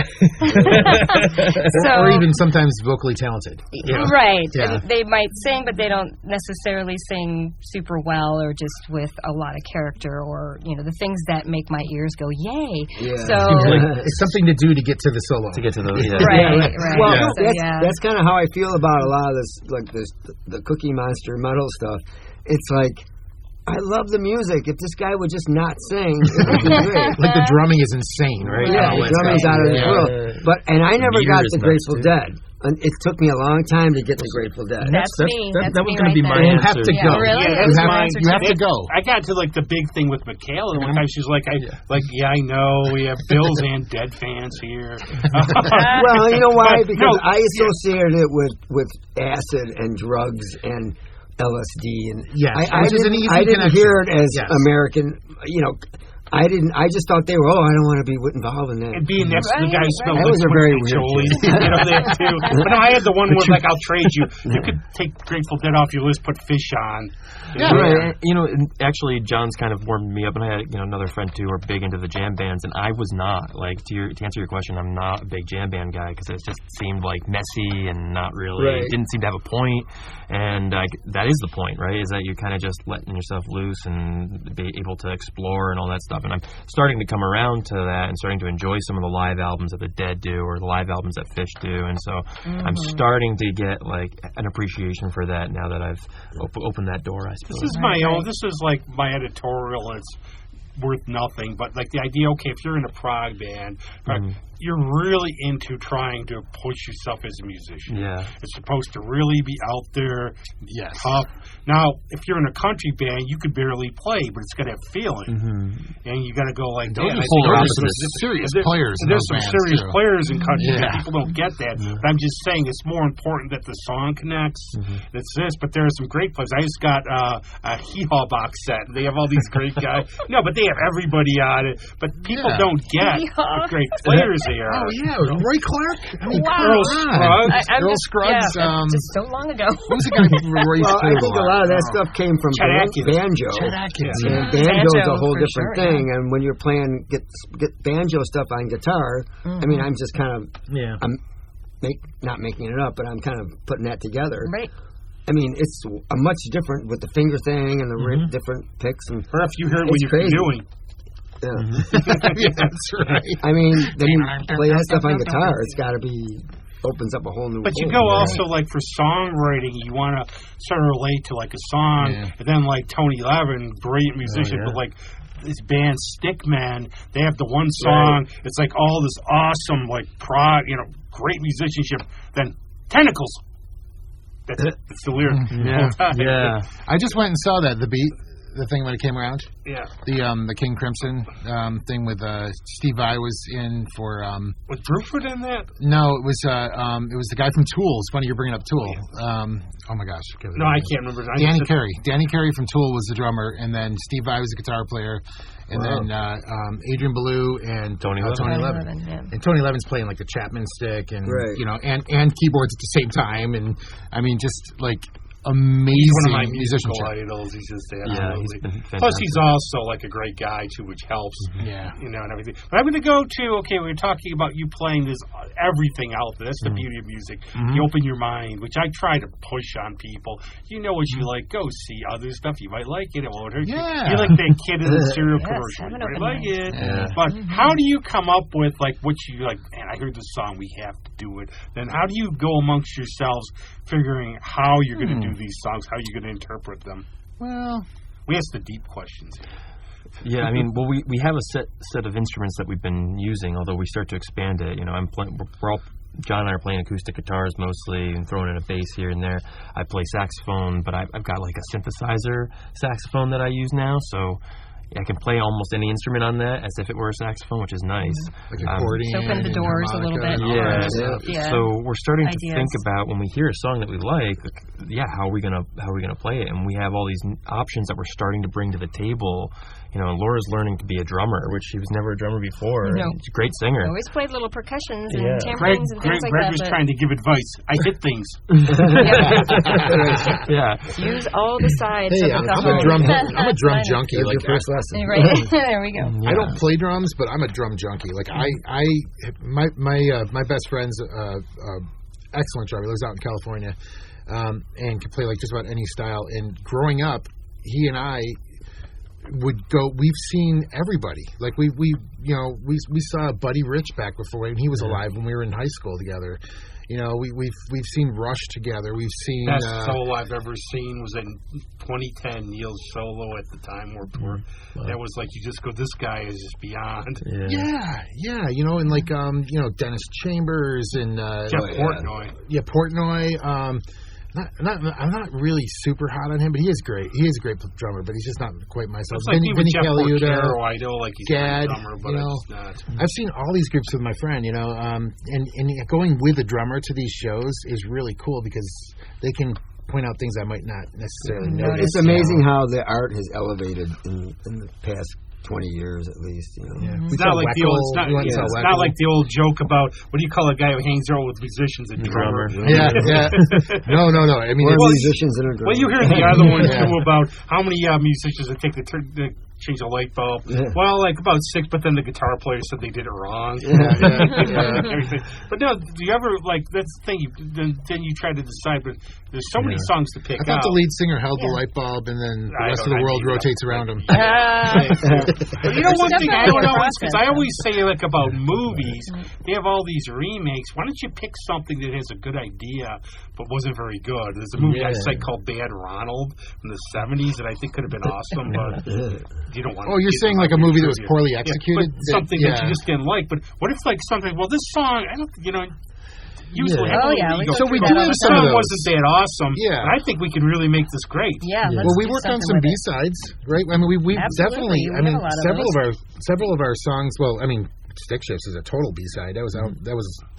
Or even sometimes vocally talented. Right. Yeah. And they might sing, but they don't necessarily sing super well or just with a lot of character or, the things that make my ears go, yay. Yeah. So it's something to do to get to the solo. To get to the, Right. Well, that's kind of how I feel about a lot of this, like the Cookie Monster metal stuff. It's like, I love the music. If this guy would just not sing, it would be great. Like the drumming is insane, right? Yeah, the drumming's out of this world. And I never got the Grateful Dead. And it took me a long time to get the Grateful Dead. That's me. That was going to be my answer. You have to go. Really? You have to go. I got to like the big thing with Michaela. One time she's like, I know we have Bills and Dead fans here. Well, you know why? Because I associated it with acid and drugs and LSD, and I didn't hear it as American. I didn't. I just thought they were. I don't want to be involved in that. And being next to the guy who smelled that like was a very weird. That too. But no, I had the one where like I'll trade you. You could take Grateful Dead off your list, put Fish on. Yeah, right. Actually, John's kind of warmed me up, and I had another friend too who are big into the jam bands, and I was not. Like to answer your question, I'm not a big jam band guy because it just seemed like messy and not really. It didn't seem to have a point, and that is the point, right? Is that you kind of just letting yourself loose and be able to explore and all that stuff. And I'm starting to come around to that and starting to enjoy some of the live albums that the Dead do or the live albums that Fish do. And so I'm starting to get like an appreciation for that now that I've opened that door, I suppose. This is my own. This is like my editorial, and it's worth nothing. But like the idea, okay, if you're in a prog band, you're really into trying to push yourself as a musician. Yeah. It's supposed to really be out there, tough. Now, if you're in a country band, you could barely play, but it's got to have feeling. And you got to go like, there's serious players. There's some serious players in country band. People don't get that. But I'm just saying it's more important that the song connects. It's this, but there are some great players. I just got a Hee-Haw box set. They have all these great guys. No, but they have everybody on it. But people don't get the great players they are. Oh, yeah. Roy Clark? I mean, Earl Scruggs. Earl Scruggs. Just so long ago. What was the guy who Roy's I think a lot of that stuff came from banjo. Chet Atkins. And banjo is a whole different thing. And when you're playing get banjo stuff on guitar, I mean, I'm just kind of I'm not making it up, but I'm kind of putting that together. Right. I mean, it's a much different with the finger thing and the different picks. And or if you hear what you're doing. Yeah, that's right. I mean, then you play that stuff on guitar, it's got to be opens up a whole new. But you go also like for songwriting, you want to sort of relate to like a song, and then like Tony Levin, brilliant musician, but like this band Stickman, they have the one song. It's like all this awesome like great musicianship. Then Tentacles. That's it. It's the lyric. I just went and saw that. The beat. the thing when it came around? Yeah. The King Crimson thing with Steve Vai was in for. Was Bruford in that? No, it was the guy from Tool. It's funny you're bringing up Tool. Oh my gosh. No, I can't remember. Danny Carey. Danny Carey from Tool was the drummer, and then Steve Vai was the guitar player, and then Adrian Belew and Tony Levin. Yeah. And Tony Levin's playing like the Chapman stick, and Right. you know, and keyboards at the same time, and I mean, just like. Amazing one of my musical musicianship. idols. He's just He's been fantastic. Plus, he's also like a great guy too, which helps. Yeah, you know, and everything. But I'm going to go to we were talking about you playing this everything out there. That's the beauty of music. You open your mind, which I try to push on people. You know what you like? Go see other stuff. You might like it. It won't hurt you. You're like that kid in the cereal commercial. You might like it. Yeah. But how do you come up with like what you like? Man, I heard this song. We have to do it. Then how do you go amongst yourselves, figuring how you're going to do these songs, how you're going to interpret them? Well, we ask the deep questions here. Yeah, I mean, well, we have a set of instruments that we've been using, although we start to expand it. You know, John and I are playing acoustic guitars mostly and throwing in a bass here and there. I play saxophone, but I've got like a synthesizer saxophone that I use now, so I can play almost any instrument on that as if it were a saxophone, which is nice. Like accordion. Open the doors a little bit. Yeah. So we're starting to think about when we hear a song that we like, how are we gonna play it? And we have all these options that we're starting to bring to the table. You know, Laura's learning to be a drummer, which she was never a drummer before. No. She's a great singer. I always played little percussions and tambourines Greg and things like Greg that. was trying to give advice. I hit things. Yeah. Use all the sides Hey, of the I'm a drum junkie. That's Like your first lesson. Right. There we go. Yeah. I don't play drums, but I'm a drum junkie. Like my best friend's excellent drummer. He lives out in California, and can play like just about any style. And growing up, he and I would go. We've seen everybody. Like we saw Buddy Rich back before when he was alive, when we were in high school together. You know, we've seen Rush together. We've seen best solo I've ever seen was in 2010. Neil's solo at the Time Warp Tour. That was like you just go, this guy is just beyond. Yeah. You know, and like Dennis Chambers and Jeff Portnoy. Yeah, Portnoy. I'm not really super hot on him, but he is great. He is a great drummer, but he's just not quite myself. It's like Vinny Caliuta, I know, like he's Gad, a drummer, but it's not. I've seen all these groups with my friend, you know, and going with a drummer to these shows is really cool because they can point out things I might not necessarily notice. It's amazing how the art has elevated in the past 20 years at least, you know. Yeah. It's not like the old. It's not like the old joke about what do you call a guy who hangs out with musicians, a drummer. Yeah. No. I mean, musicians and a drummer. Well, you heard the other one too about how many musicians that take the change a light bulb. Yeah. Well, like about 6, but then the guitar player said they did it wrong. Everything. But no, do you ever like that's the thing? Then you try to decide, but there's so many songs to pick. I thought the lead singer held the light bulb, and then the rest of the world rotates around him. But you know one thing I don't know is because I always say like about movies, they have all these remakes. Why don't you pick something that has a good idea but wasn't very good? There's a movie I cite called Bad Ronald from the 70s that I think could have been awesome, but you don't want. Oh, you're saying like a movie that was poorly executed, something that you just didn't like. But what if like something? Well, this song, I don't, usually so we do have some of those. Wasn't that awesome? Yeah, but I think we can really make this great. Yeah. Well, we worked on some B-sides, right? I mean, we definitely. I mean, several of our songs. Well, I mean, Stick Shifts is a total B-side. That was I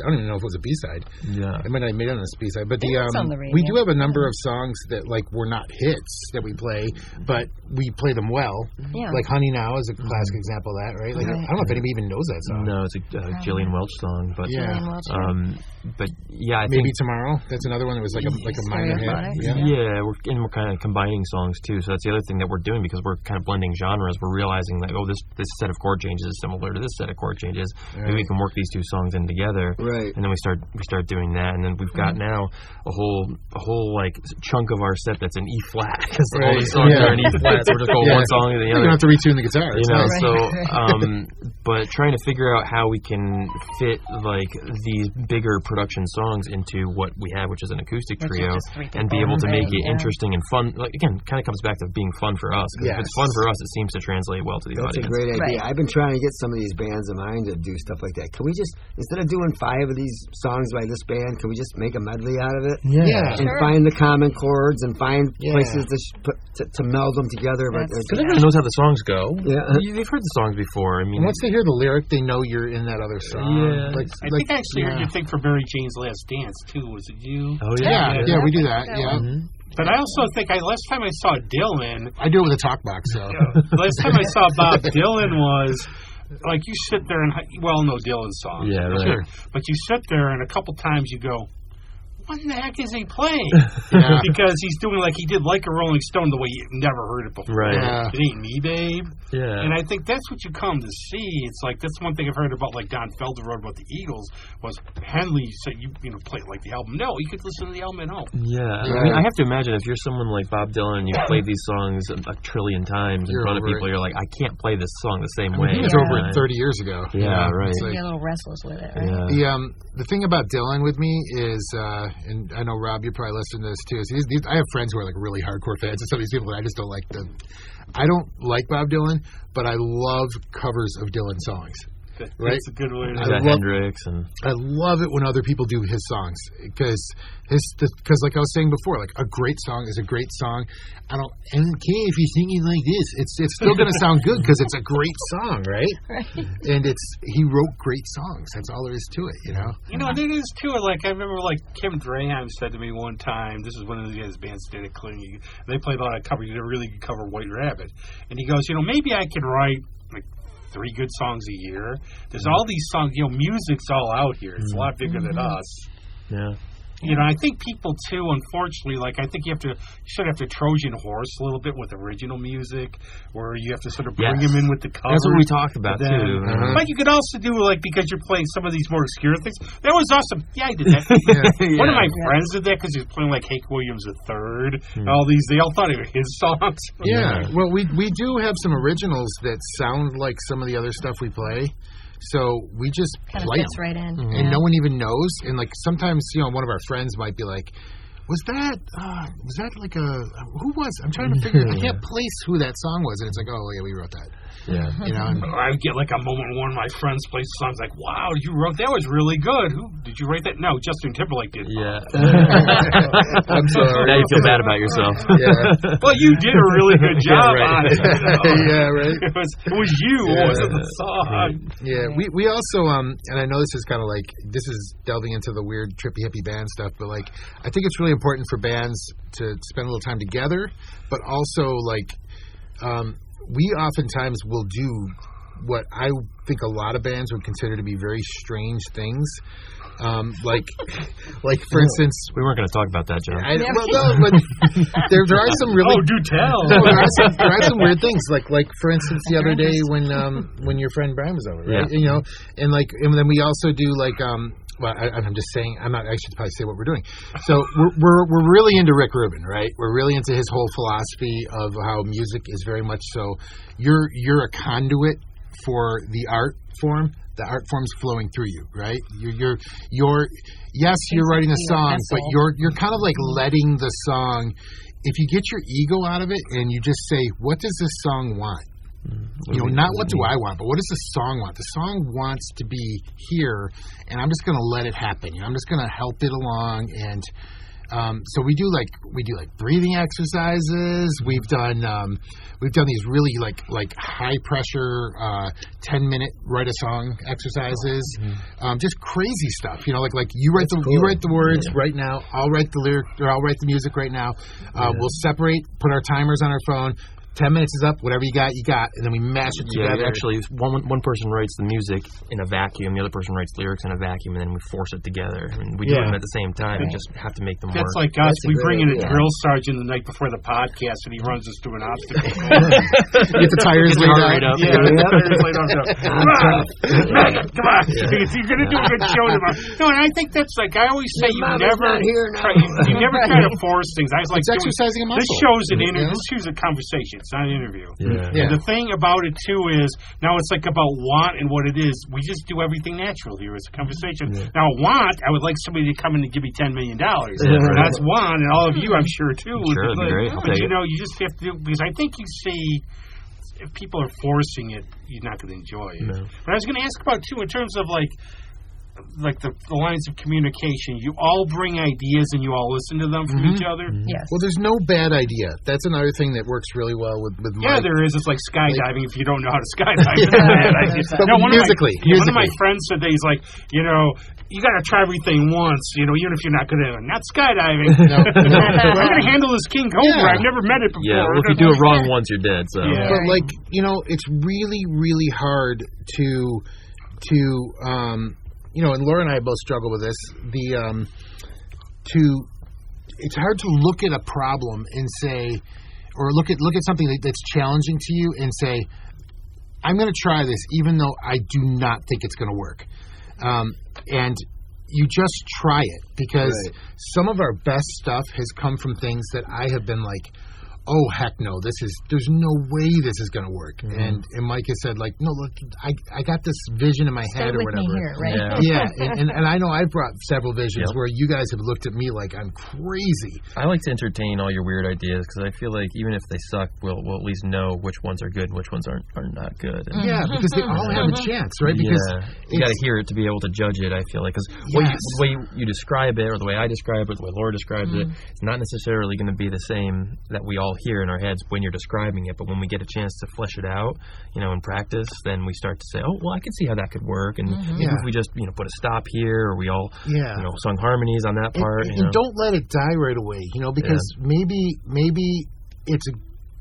don't even know if it was a B-side. Yeah, I might not have made it on a B-side, but we do have a number of songs that like were not hits that we play, but we play them well. Yeah. Like Honey Now is a classic example of that, right? Like I don't know if anybody even knows that song. No, it's a Gillian Welch song, but but I Maybe think Tomorrow. That's another one that was like a minor hit. We're kind of combining songs too. So that's the other thing that we're doing because we're kind of blending genres. We're realizing that this set of chord changes is similar to this set of chord changes. Maybe we can work these two songs in together, right? And then we start doing that, and then we've got now a whole like chunk of our set that's in E flat because all these songs are in E flat. So we're just going one song and the other. You don't have to retune the guitar, you know. So but trying to figure out how we can fit like these bigger production songs into what we have, which is an acoustic trio, and be able to make it interesting and fun. Like again, kind of comes back to being fun for us. If it's fun for us, it seems to translate well to the audience. That's a great idea. I've been trying to get some of these bands of mine to do stuff like that. Can we just, instead of doing 5 of these songs by this band, can we just make a medley out of it? Yeah. And find the common chords and find places to meld them together. Because everyone knows how the songs go. Yeah. They've heard the songs before. I mean, and once they hear the lyric, they know you're in that other song. Yeah. I think I actually heard you think for Mary Jane's Last Dance, too. Was it you? Oh, yeah. Yeah, we do that. Yeah. Mm-hmm. But I also think last time I saw Dylan... I do it with a talk box, so... Last time I saw Bob Dylan was... Like, you sit there and... Well, no Dylan songs. Yeah, right. Sure. But you sit there and a couple times you go... What in the heck is he playing? Because he's doing like he did Like a Rolling Stone the way you never heard it before. Right. Yeah. It ain't me, babe. Yeah. And I think that's what you come to see. It's like that's one thing I've heard about like Don Felder wrote about the Eagles was Henley said you play like the album. No, you could listen to the album at home. Yeah. I mean, I have to imagine if you're someone like Bob Dylan and you've played these songs a trillion times in front of people, you're like, I can't play this song the same way. He was over it 30 years ago. Yeah, right. You get a little restless with it, right? The thing about Dylan with me is, and I know Rob, you're probably listening to this too. Is I have friends who are like really hardcore fans, and some of these people that I just don't like. I don't like Bob Dylan, but I love covers of Dylan songs. Right? That's a good way to Hendrix and I love it when other people do his songs because like I was saying before, like a great song is a great song. I don't care if you're singing like this. It's still going to sound good because it's a great song, right? And he wrote great songs. That's all there is to it, you know. You know, and it is too. Like I remember, like Kim Drahan said to me one time. This is one of his bands did at Clinton. They played a lot of covers. They really could cover White Rabbit, and he goes, maybe I could write like 3 good songs a year. There's all these songs, music's all out here. It's a lot bigger than us. Yeah. I think people too, unfortunately, like I think you should have to Trojan horse a little bit with original music, where you have to sort of bring them in with the covers. That's what we talked about too. But you could also do like because you're playing some of these more obscure things. That was awesome. Yeah, I did that. One of my friends did that because he was playing like Hank Williams III. All these, they all thought it were his songs. Yeah. Well, we do have some originals that sound like some of the other stuff we play. So we just play them. Right in. And no one even knows. And like sometimes, one of our friends might be like, was that like who was? I'm trying to figure. I can't place who that song was. And it's like, oh yeah, we wrote that. Yeah. And I would get like a moment when one of my friends plays songs like, wow, you wrote that was really good. Who did you write that? No, Justin Timberlake did. Yeah. I'm sorry. Now you feel bad about yourself. Yeah. Well, you did a really good job on it. Yeah, right. It was you. It wasn't the song. Right. Yeah. We also and I know this is kind of like this is delving into the weird trippy hippie band stuff, but like I think it's really important for bands to spend a little time together, but also like we oftentimes will do what I think a lot of bands would consider to be very strange things. Like for instance, we weren't going to talk about that, John. But there are some really. Oh, do tell. No, there are some weird things. Like for instance, the other day when your friend Brian was over, right? Yeah. And then we also do like well, I'm just saying. I should probably say what we're doing. So we're really into Rick Rubin, right? We're really into his whole philosophy of how music is very much so. You're a conduit for the art form. The art form's flowing through you, right? You're writing a song, but you're kind of like letting the song. If you get your ego out of it and you just say, what does this song want? Not what do I want, but what does the song want? The song wants to be here, and I'm just going to let it happen. I'm just going to help it along, and so we do like breathing exercises. We've done these really like high pressure 10-minute write a song exercises. Just crazy stuff. Like you write the words right now. I'll write the lyric or I'll write the music right now. We'll separate, put our timers on our phone. 10 minutes is up, whatever you got, and then we mash it together. Actually, one person writes the music in a vacuum, the other person writes lyrics in a vacuum, and then we force it together. And we do them at the same time. We just have to make them work. That's like us. We bring in a drill sergeant the night before the podcast, and he runs us through an obstacle. Get the tires laid out. Yeah, the tires laid out. Come on. You're going to do a good show tomorrow. No, and I think that's like, I always say, you never try to force things. I was like, it's exercising a muscle. This show's an interview. This show's a conversation. It's not an interview. Yeah. And the thing about it, too, is now it's like about want and what it is. We just do everything natural here. It's a conversation. Yeah. Now, want, I would like somebody to come in and give me $10 million. That's want, and all of you, I'm sure, too. Sure, that'd be great. But, you just have to do, because I think you see, if people are forcing it, you're not going to enjoy it. No. But I was going to ask about, too, in terms of, like the lines of communication, you all bring ideas and you all listen to them from each other? Yes. Well, there's no bad idea. That's another thing that works really well with Mike. Yeah, there is. It's like skydiving. If you don't know how to skydive, it's a bad idea. No, musically. One of my friends said that he's like, you got to try everything once, even if you're not good at it. Not skydiving. I'm going to handle this king cobra. I've never met it before. Yeah, well, if you do it wrong once, you're dead. So. Yeah. But, it's really, really hard to and Laura and I both struggle with this. It's hard to look at a problem and say, or look at something that's challenging to you and say, I'm going to try this, even though I do not think it's going to work. And you just try it, because some of our best stuff has come from things that I have been like, oh, heck no, there's no way this is going to work. And Mike has said, like, no, look, I got this vision in my head or whatever. Me here, right? Yeah. And I know I've brought several visions where you guys have looked at me like I'm crazy. I like to entertain all your weird ideas, because I feel like even if they suck, we'll at least know which ones are good and which ones are not good. And because they all have a chance, right? Because you got to hear it to be able to judge it, I feel like. Because the way you describe it, or the way I describe it, the way Laura describes it, it's not necessarily going to be the same that we all hear in our heads when you're describing it, but when we get a chance to flesh it out, in practice, then we start to say, oh, well, I can see how that could work, and maybe if we just, put a stop here, or we all, sung harmonies on that part. And don't let it die right away, because maybe it's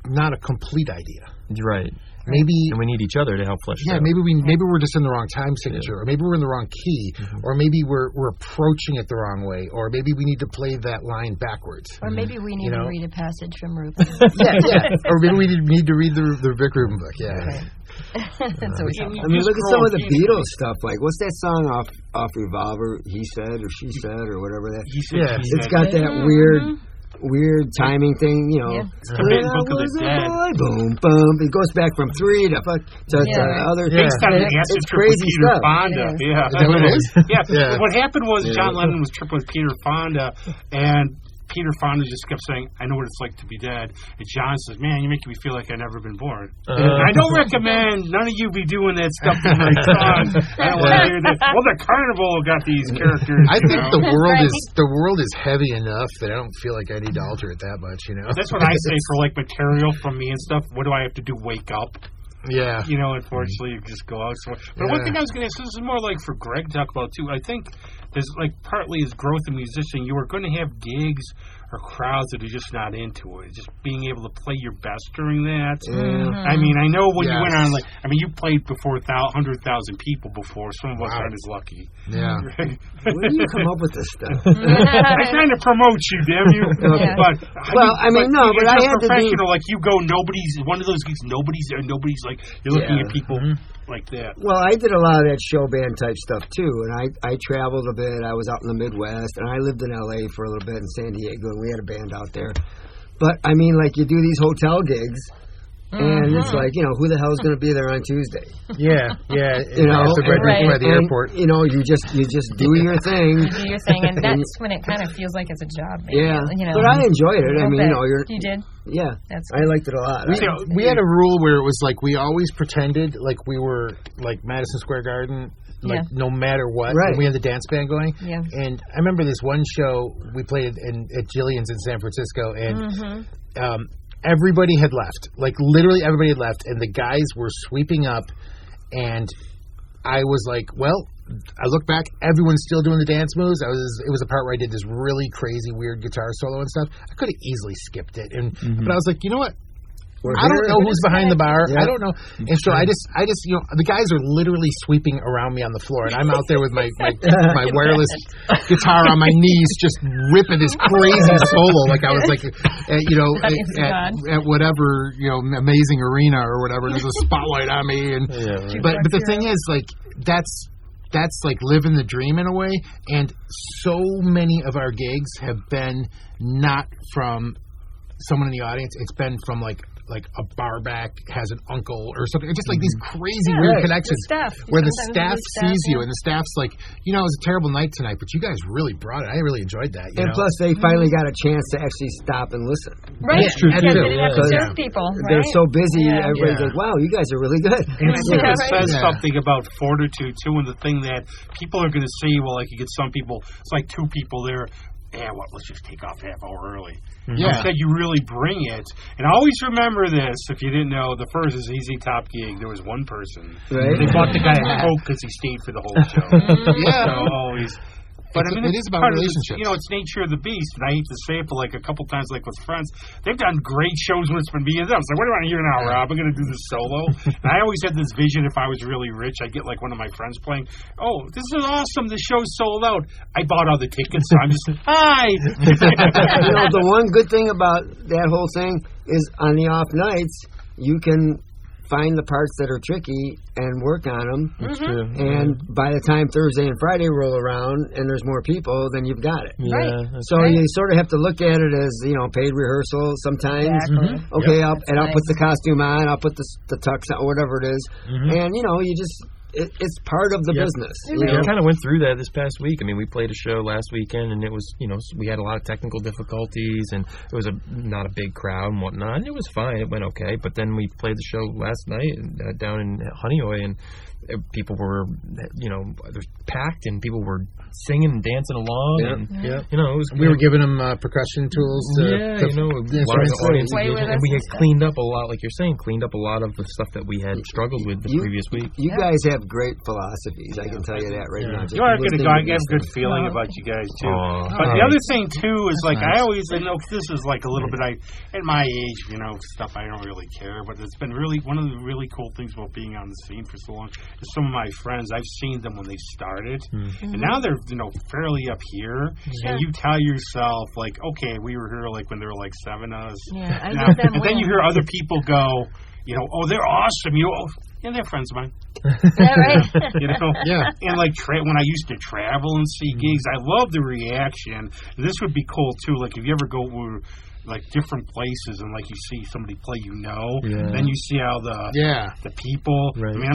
not a complete idea. Right. Maybe, and we need each other to help flesh it out. maybe we're just in the wrong time signature, or maybe we're in the wrong key, or maybe we're approaching it the wrong way, or maybe we need to play that line backwards. Or maybe we need to read a passage from Rubin. Or maybe we need to read the Vic Rubin book. That's always helpful. I mean, look at some of the Beatles stuff. Like, what's that song off Revolver? He said, or she said, or whatever that. It's got that weird timing thing, Book of the Dead. Boom, boom. It goes back from 3 to other. Based on an acid trip with Peter Fonda. Yeah. Is that what it is? Yeah. What happened was John Lennon was tripping with Peter Fonda, and Peter Fonda just kept saying, I know what it's like to be dead. And John says, man, you're making me feel like I've never been born. I don't recommend none of you be doing that stuff in my song. I don't want to hear that. Well, the Carnival got these characters. I think the world is heavy enough that I don't feel like I need to alter it that much, That's what I say for, like, material from me and stuff. What do I have to do? Wake up? Yeah. Unfortunately, you just go out. But one thing I was going to ask, this is more like for Greg to talk about, too. I think there's, like, partly his growth as a musician, you are going to have gigs or crowds that are just not into it. Just being able to play your best during that. I mean, I know when you went on, you played before 100,000 people before. Some of us aren't as lucky. Yeah. Where do you come up with this stuff? I'm trying to promote you, damn you. But I had to be like you go. Nobody's one of those gigs. Nobody's there. Nobody's like you're looking at people like that. Well, I did a lot of that show band type stuff too, and I traveled a bit. I was out in the Midwest, and I lived in LA for a little bit in San Diego, and we had a band out there. But I mean, like, you do these hotel gigs, and it's like, who the hell's going to be there on Tuesday? Yeah. By the airport. You just do your thing. You do your thing, and that's when it kind of feels like it's a job. Maybe, but I enjoyed it. I mean, you did. Yeah, I liked it a lot. We had a rule where it was like we always pretended like we were like Madison Square Garden, no matter what. Right. When we had the dance band going. Yeah. And I remember this one show we played at Jillian's in San Francisco, and everybody had left. Like, literally everybody had left, and the guys were sweeping up, and I was like, well, I look back, everyone's still doing the dance moves. It was a part where I did this really crazy, weird guitar solo and stuff. I could have easily skipped it, but I was like, you know what? I don't know who's behind the bar. I don't know. And so I just the guys are literally sweeping around me on the floor, and I'm out there with my wireless guitar on my knees, just ripping this crazy solo like I was like, at whatever, amazing arena or whatever. There's a spotlight on me, and but the thing is, like, that's like living the dream in a way. And so many of our gigs have been not from someone in the audience. It's been from like like a barback has an uncle or something. It's just like these crazy weird connections where the staff sees you and the staff's like, it was a terrible night tonight, but you guys really brought it. I really enjoyed that. And plus, they finally got a chance to actually stop and listen. Right. That's true, They didn't have to serve people. Right? They're so busy, everybody's like, wow, you guys are really good. And I think it says something about fortitude, too, and the thing that people are going to see, well, like you get some people, it's like two people there. Let's just take off half hour early. Yeah. Instead, you really bring it. And always remember this, if you didn't know, the first is Easy Top gig. There was one person. Right. They bought the guy a Coke because he stayed for the whole show. So always. But it is about relationships. It's nature of the beast. And I hate to say it, but like a couple times, like with friends, they've done great shows when it's been me and them. So what do you want to hear now, Rob? I'm going to do this solo. And I always had this vision if I was really rich, I'd get like one of my friends playing. Oh, this is awesome. The show's sold out. I bought all the tickets, so I'm just, hi. The one good thing about that whole thing is on the off nights, you can find the parts that are tricky and work on them. That's true. And by the time Thursday and Friday roll around and there's more people, then you've got it. Yeah, So you sort of have to look at it as, paid rehearsal sometimes. Exactly. Okay, I'll put the costume on, I'll put the tux on, whatever it is. And, you just... It's part of the business. We kind of went through that this past week. I mean, we played a show last weekend, and it was, we had a lot of technical difficulties, and it was not a big crowd and whatnot, and it was fine. It went okay. But then we played the show last night down in Honeoye, and people were, they're packed, and people were singing and dancing along. And, it was good. We were giving them percussion tools. A lot of the audience engagement. And we had cleaned up a lot, like you're saying, cleaned up a lot of the stuff that we had struggled with the previous week. You guys have great philosophies. I can tell you that right now. You are going to have a good feeling about you guys, too. But the other thing, too, is like I always know this is like a little bit, at my age, stuff I don't really care. But it's been really, one of the really cool things about being on the scene for so long is some of my friends, I've seen them when they started. And now they're, fairly up here. And you tell yourself, like, okay, we were here like when there were like 7 of us. And then you hear other people go, oh, they're awesome. And they're friends of mine. Right. And like when I used to travel and see gigs, I love the reaction. And this would be cool too. Like if you ever go like different places and like you see somebody play, then you see how the people. Right. I mean,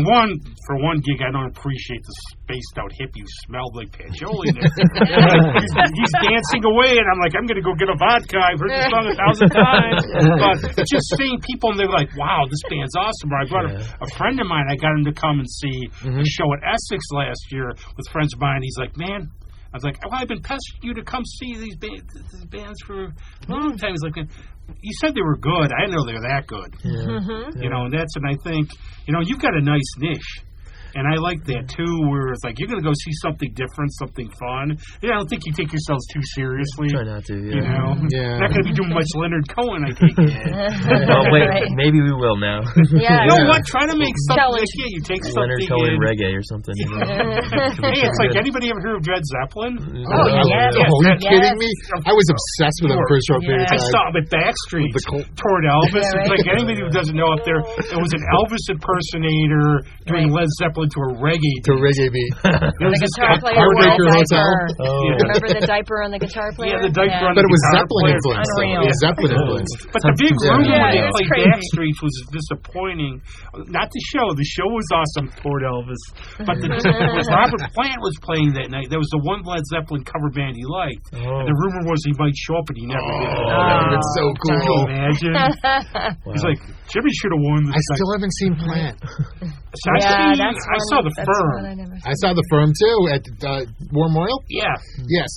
for one gig, I don't appreciate the spaced out hippie who smelled like patchouli. he's dancing away, and I'm like, I'm going to go get a vodka. I've heard the song 1,000 times. But just seeing people, and they're like, wow, this band's awesome. Or I brought a friend of mine, I got him to come and see a show at Essex last year with friends of mine. He's like, man, I was like, I've been pestering you to come see these bands for a long time. He's like, you said they were good. I didn't know they were that good. And and I think, you've got a nice niche. And I like that, too, where it's like, you're going to go see something different, something fun. I don't think you take yourselves too seriously. Try not to, Not going to be doing much Leonard Cohen, I think. Well, wait, maybe we will now. You know what? Try to make something. You take Leonard something Cohen reggae or something. Hey, it's like, anybody ever heard of Led Zeppelin? Oh, yeah. Are you kidding me? I was obsessed with them for a short period of time. I saw them at Backstreet toward Elvis. It's like anybody who doesn't know up there, it was an Elvis impersonator doing Led Zeppelin to a reggae beat. The guitar player Heartbreaker Hotel. Remember the diaper on the guitar player? Yeah, the diaper on but the But it was guitar Zeppelin player. influence. Unreal. It was Zeppelin influence. But the big room when they played crazy. Backstreet was disappointing. Not the show. The show was awesome toward Elvis. But Robert Plant was playing that night. There was the one Led Zeppelin cover band he liked. And the rumor was he might show up, and he never did. That's so cool. Can you imagine? He's like, Jimmy should have won this. I still haven't seen Plant. I saw the Firm. I saw the Firm too at War Memorial. Yeah.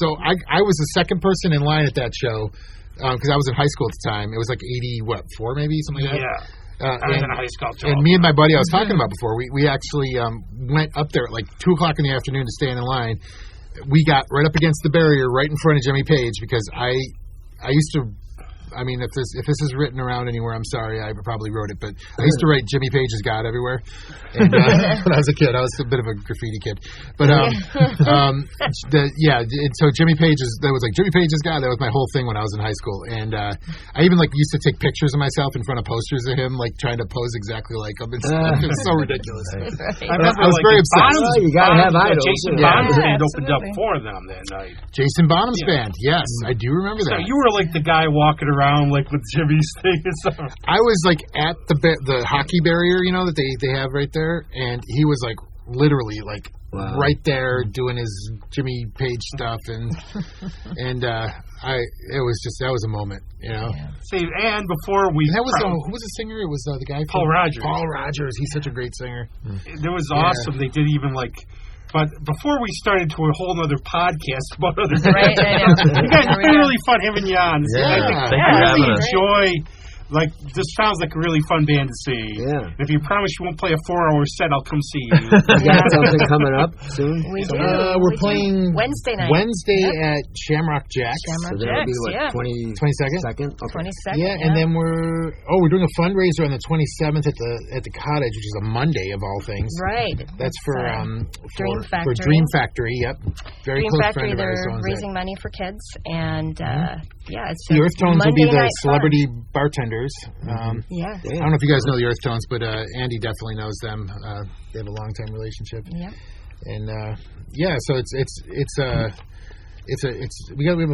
So I was the second person in line at that show because I was in high school at the time. It was like 84 maybe, something like that. Yeah. I was in high school too. And me and my buddy I was talking about before, we actually went up there at like 2 o'clock in the afternoon to stand in line. We got right up against the barrier, right in front of Jimmy Page, because I used to. I mean, if this is written around anywhere, I'm sorry, I probably wrote it, but I used to write Jimmy Page is God everywhere. And when I was a kid, I was a bit of a graffiti kid. But so Jimmy Page that was like Jimmy Page is God. That was my whole thing when I was in high school. And I even like used to take pictures of myself in front of posters of him, like trying to pose exactly like him. It's so ridiculous. I was very obsessed. You gotta have idols. Jason Bonham's band opened up for them that night. Jason Bonham's band, yes, I do remember that. So you were like the guy walking around around like with Jimmy's thing and stuff. I was like at the hockey barrier, that they have right there, and he was like literally like right there doing his Jimmy Page stuff, and that was a moment, See, and before we who was the singer? It was the guy Paul Rogers. Paul Rogers, he's such a great singer. It was awesome. They did even like. But before we started to a whole other podcast about other bands, right, you guys, it's been really fun having you on. Yeah, I really enjoy. Like, this sounds like a really fun band to see. Yeah. And if you promise you won't play a 4-hour set, I'll come see you. You got something coming up soon? We do. We're playing Wednesday night. At Shamrock Jacks. So that'll be what, 22nd? Okay. 22nd. Yeah, and then we're doing a fundraiser on the 27th at the Cottage, which is a Monday of all things. Right. That's for Dream Factory. For Dream Factory, yep. Very Dream close Factory, friend of ours they're owns raising money for kids, and it's the Earth Tones will be the celebrity bartenders. Yeah. I don't know if you guys know the Earth Tones, but Andy definitely knows them. They have a long-time relationship. Yep. And so we have a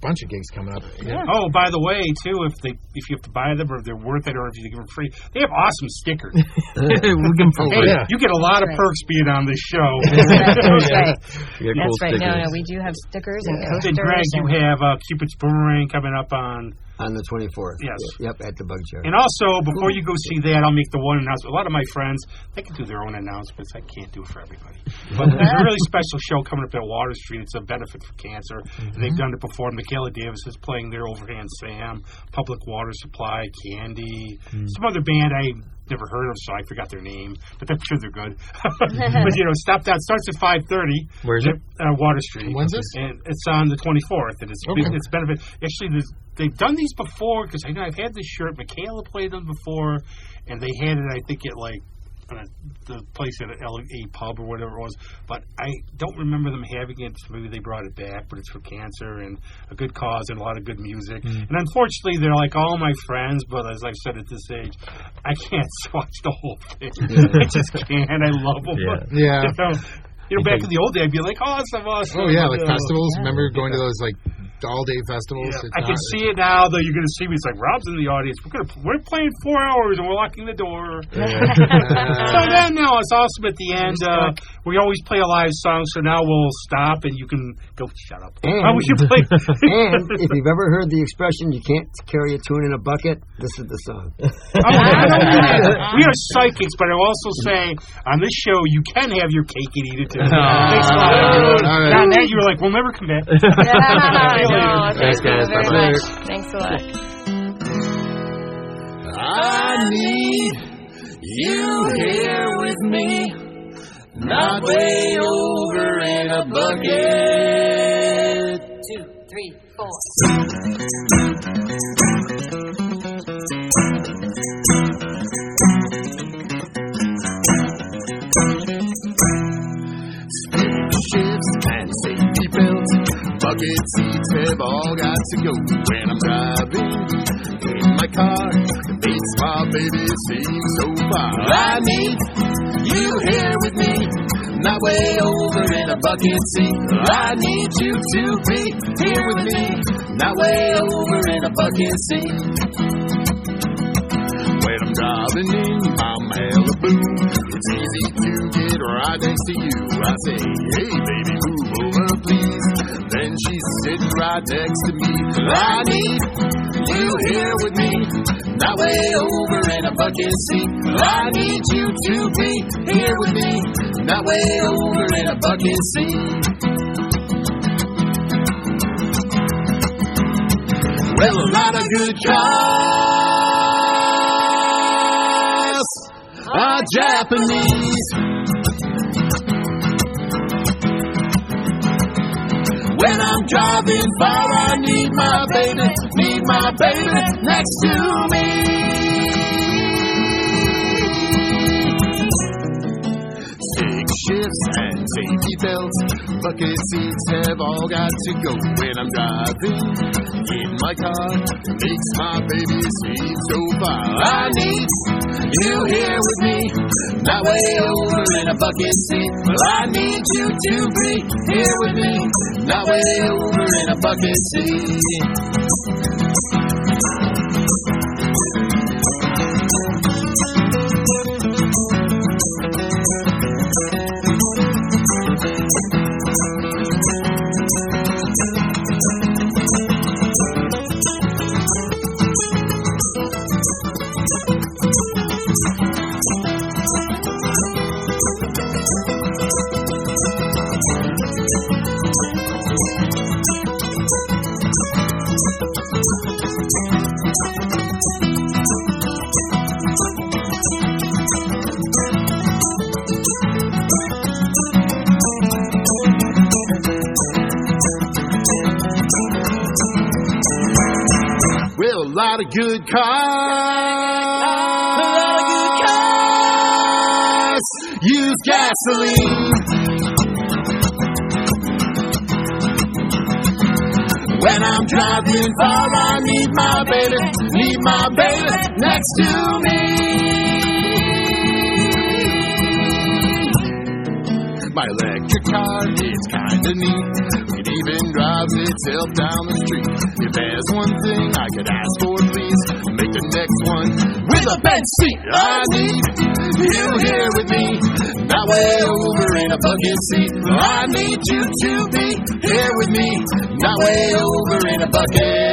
bunch of gigs coming up. Yeah. Oh, by the way, too, if you have to buy them or if they're worth it or if you give them free, they have awesome stickers. You get a lot of perks being on this show. That's right. That's right. No, we do have stickers and coasters. And Greg, you have Cupid's Boomerang coming up on the 24th. Yes. Yep, at the Bug Jar. And also, before you go see that, I'll make the one announcement. A lot of my friends, they can do their own announcements. I can't do it for everybody. But there's a really special show coming up at Water Street. It's a benefit for cancer. And they've done it before. Michaela Davis is playing there, Overhand Sam, Public Water Supply, Candy, some other band I never heard of, so I forgot their name, but I'm sure they're good. But stop that. Starts at 5:30. Where is it? Water Street. When's this? And it's on the 24th, and it's benefit. Actually, they've done these before because I know I've had this shirt. Michaela played them before, and they had it, I think, at like the place at a pub or whatever it was, but I don't remember them having it. So maybe they brought it back, but it's for cancer and a good cause and a lot of good music. And unfortunately, they're like all my friends, but as I've said at this age, I can't watch the whole thing. I just can't. I love them. Yeah. Back in the old day, I'd be like, awesome. Oh, yeah, like festivals. Remember going to those, like, all-day festivals? Yeah. I can see it now, though. You're going to see me. It's like, Rob's in the audience. We're playing 4 hours, and we're locking the door. So then, now, it's awesome at the end. We always play a live song, so now we'll stop, and you can go, shut up. And we should play. And if you've ever heard the expression, you can't carry a tune in a bucket, this is the song. We are psychics, but I'm also saying, on this show, you can have your cake and eat it, too. Thanks a lot. Now you were like, we'll never come back. Thanks, guys. Bye-bye. Thanks a lot. I need you here with me, not way over in a bucket. 2, 3, 4. Shifts and safety belts, bucket seats have all got to go. When I'm driving in my car, it makes my baby seem so far. I need you here with me, not way over in a bucket seat. I need you to be here with me, not way over in a bucket seat. When I'm driving in my Malibu, it's easy to get right next to you. I say, hey baby, move over please. Then she's sitting right next to me. I need you here with me, not way over in a bucket seat. I need you to be here with me, not way over in a bucket seat. Well, a lot of good cars are Japanese. When I'm driving far, I need my baby next to me. Six shifts and safety belts, bucket seats have all got to go. When I'm driving in my car, it makes my baby seem so far. I need you here with me, not way over in a bucket seat. I need you to be here with me, not way over in a bucket seat. lot of good cars use gasoline. When I'm driving far, I need my baby next to me. My electric car is kinda neat. It even drives itself down the street. If there's one thing I could ask for, please make the next one with a bench seat. I need you here with me, not way over in a bucket seat. I need you to be here with me, not way over in a bucket.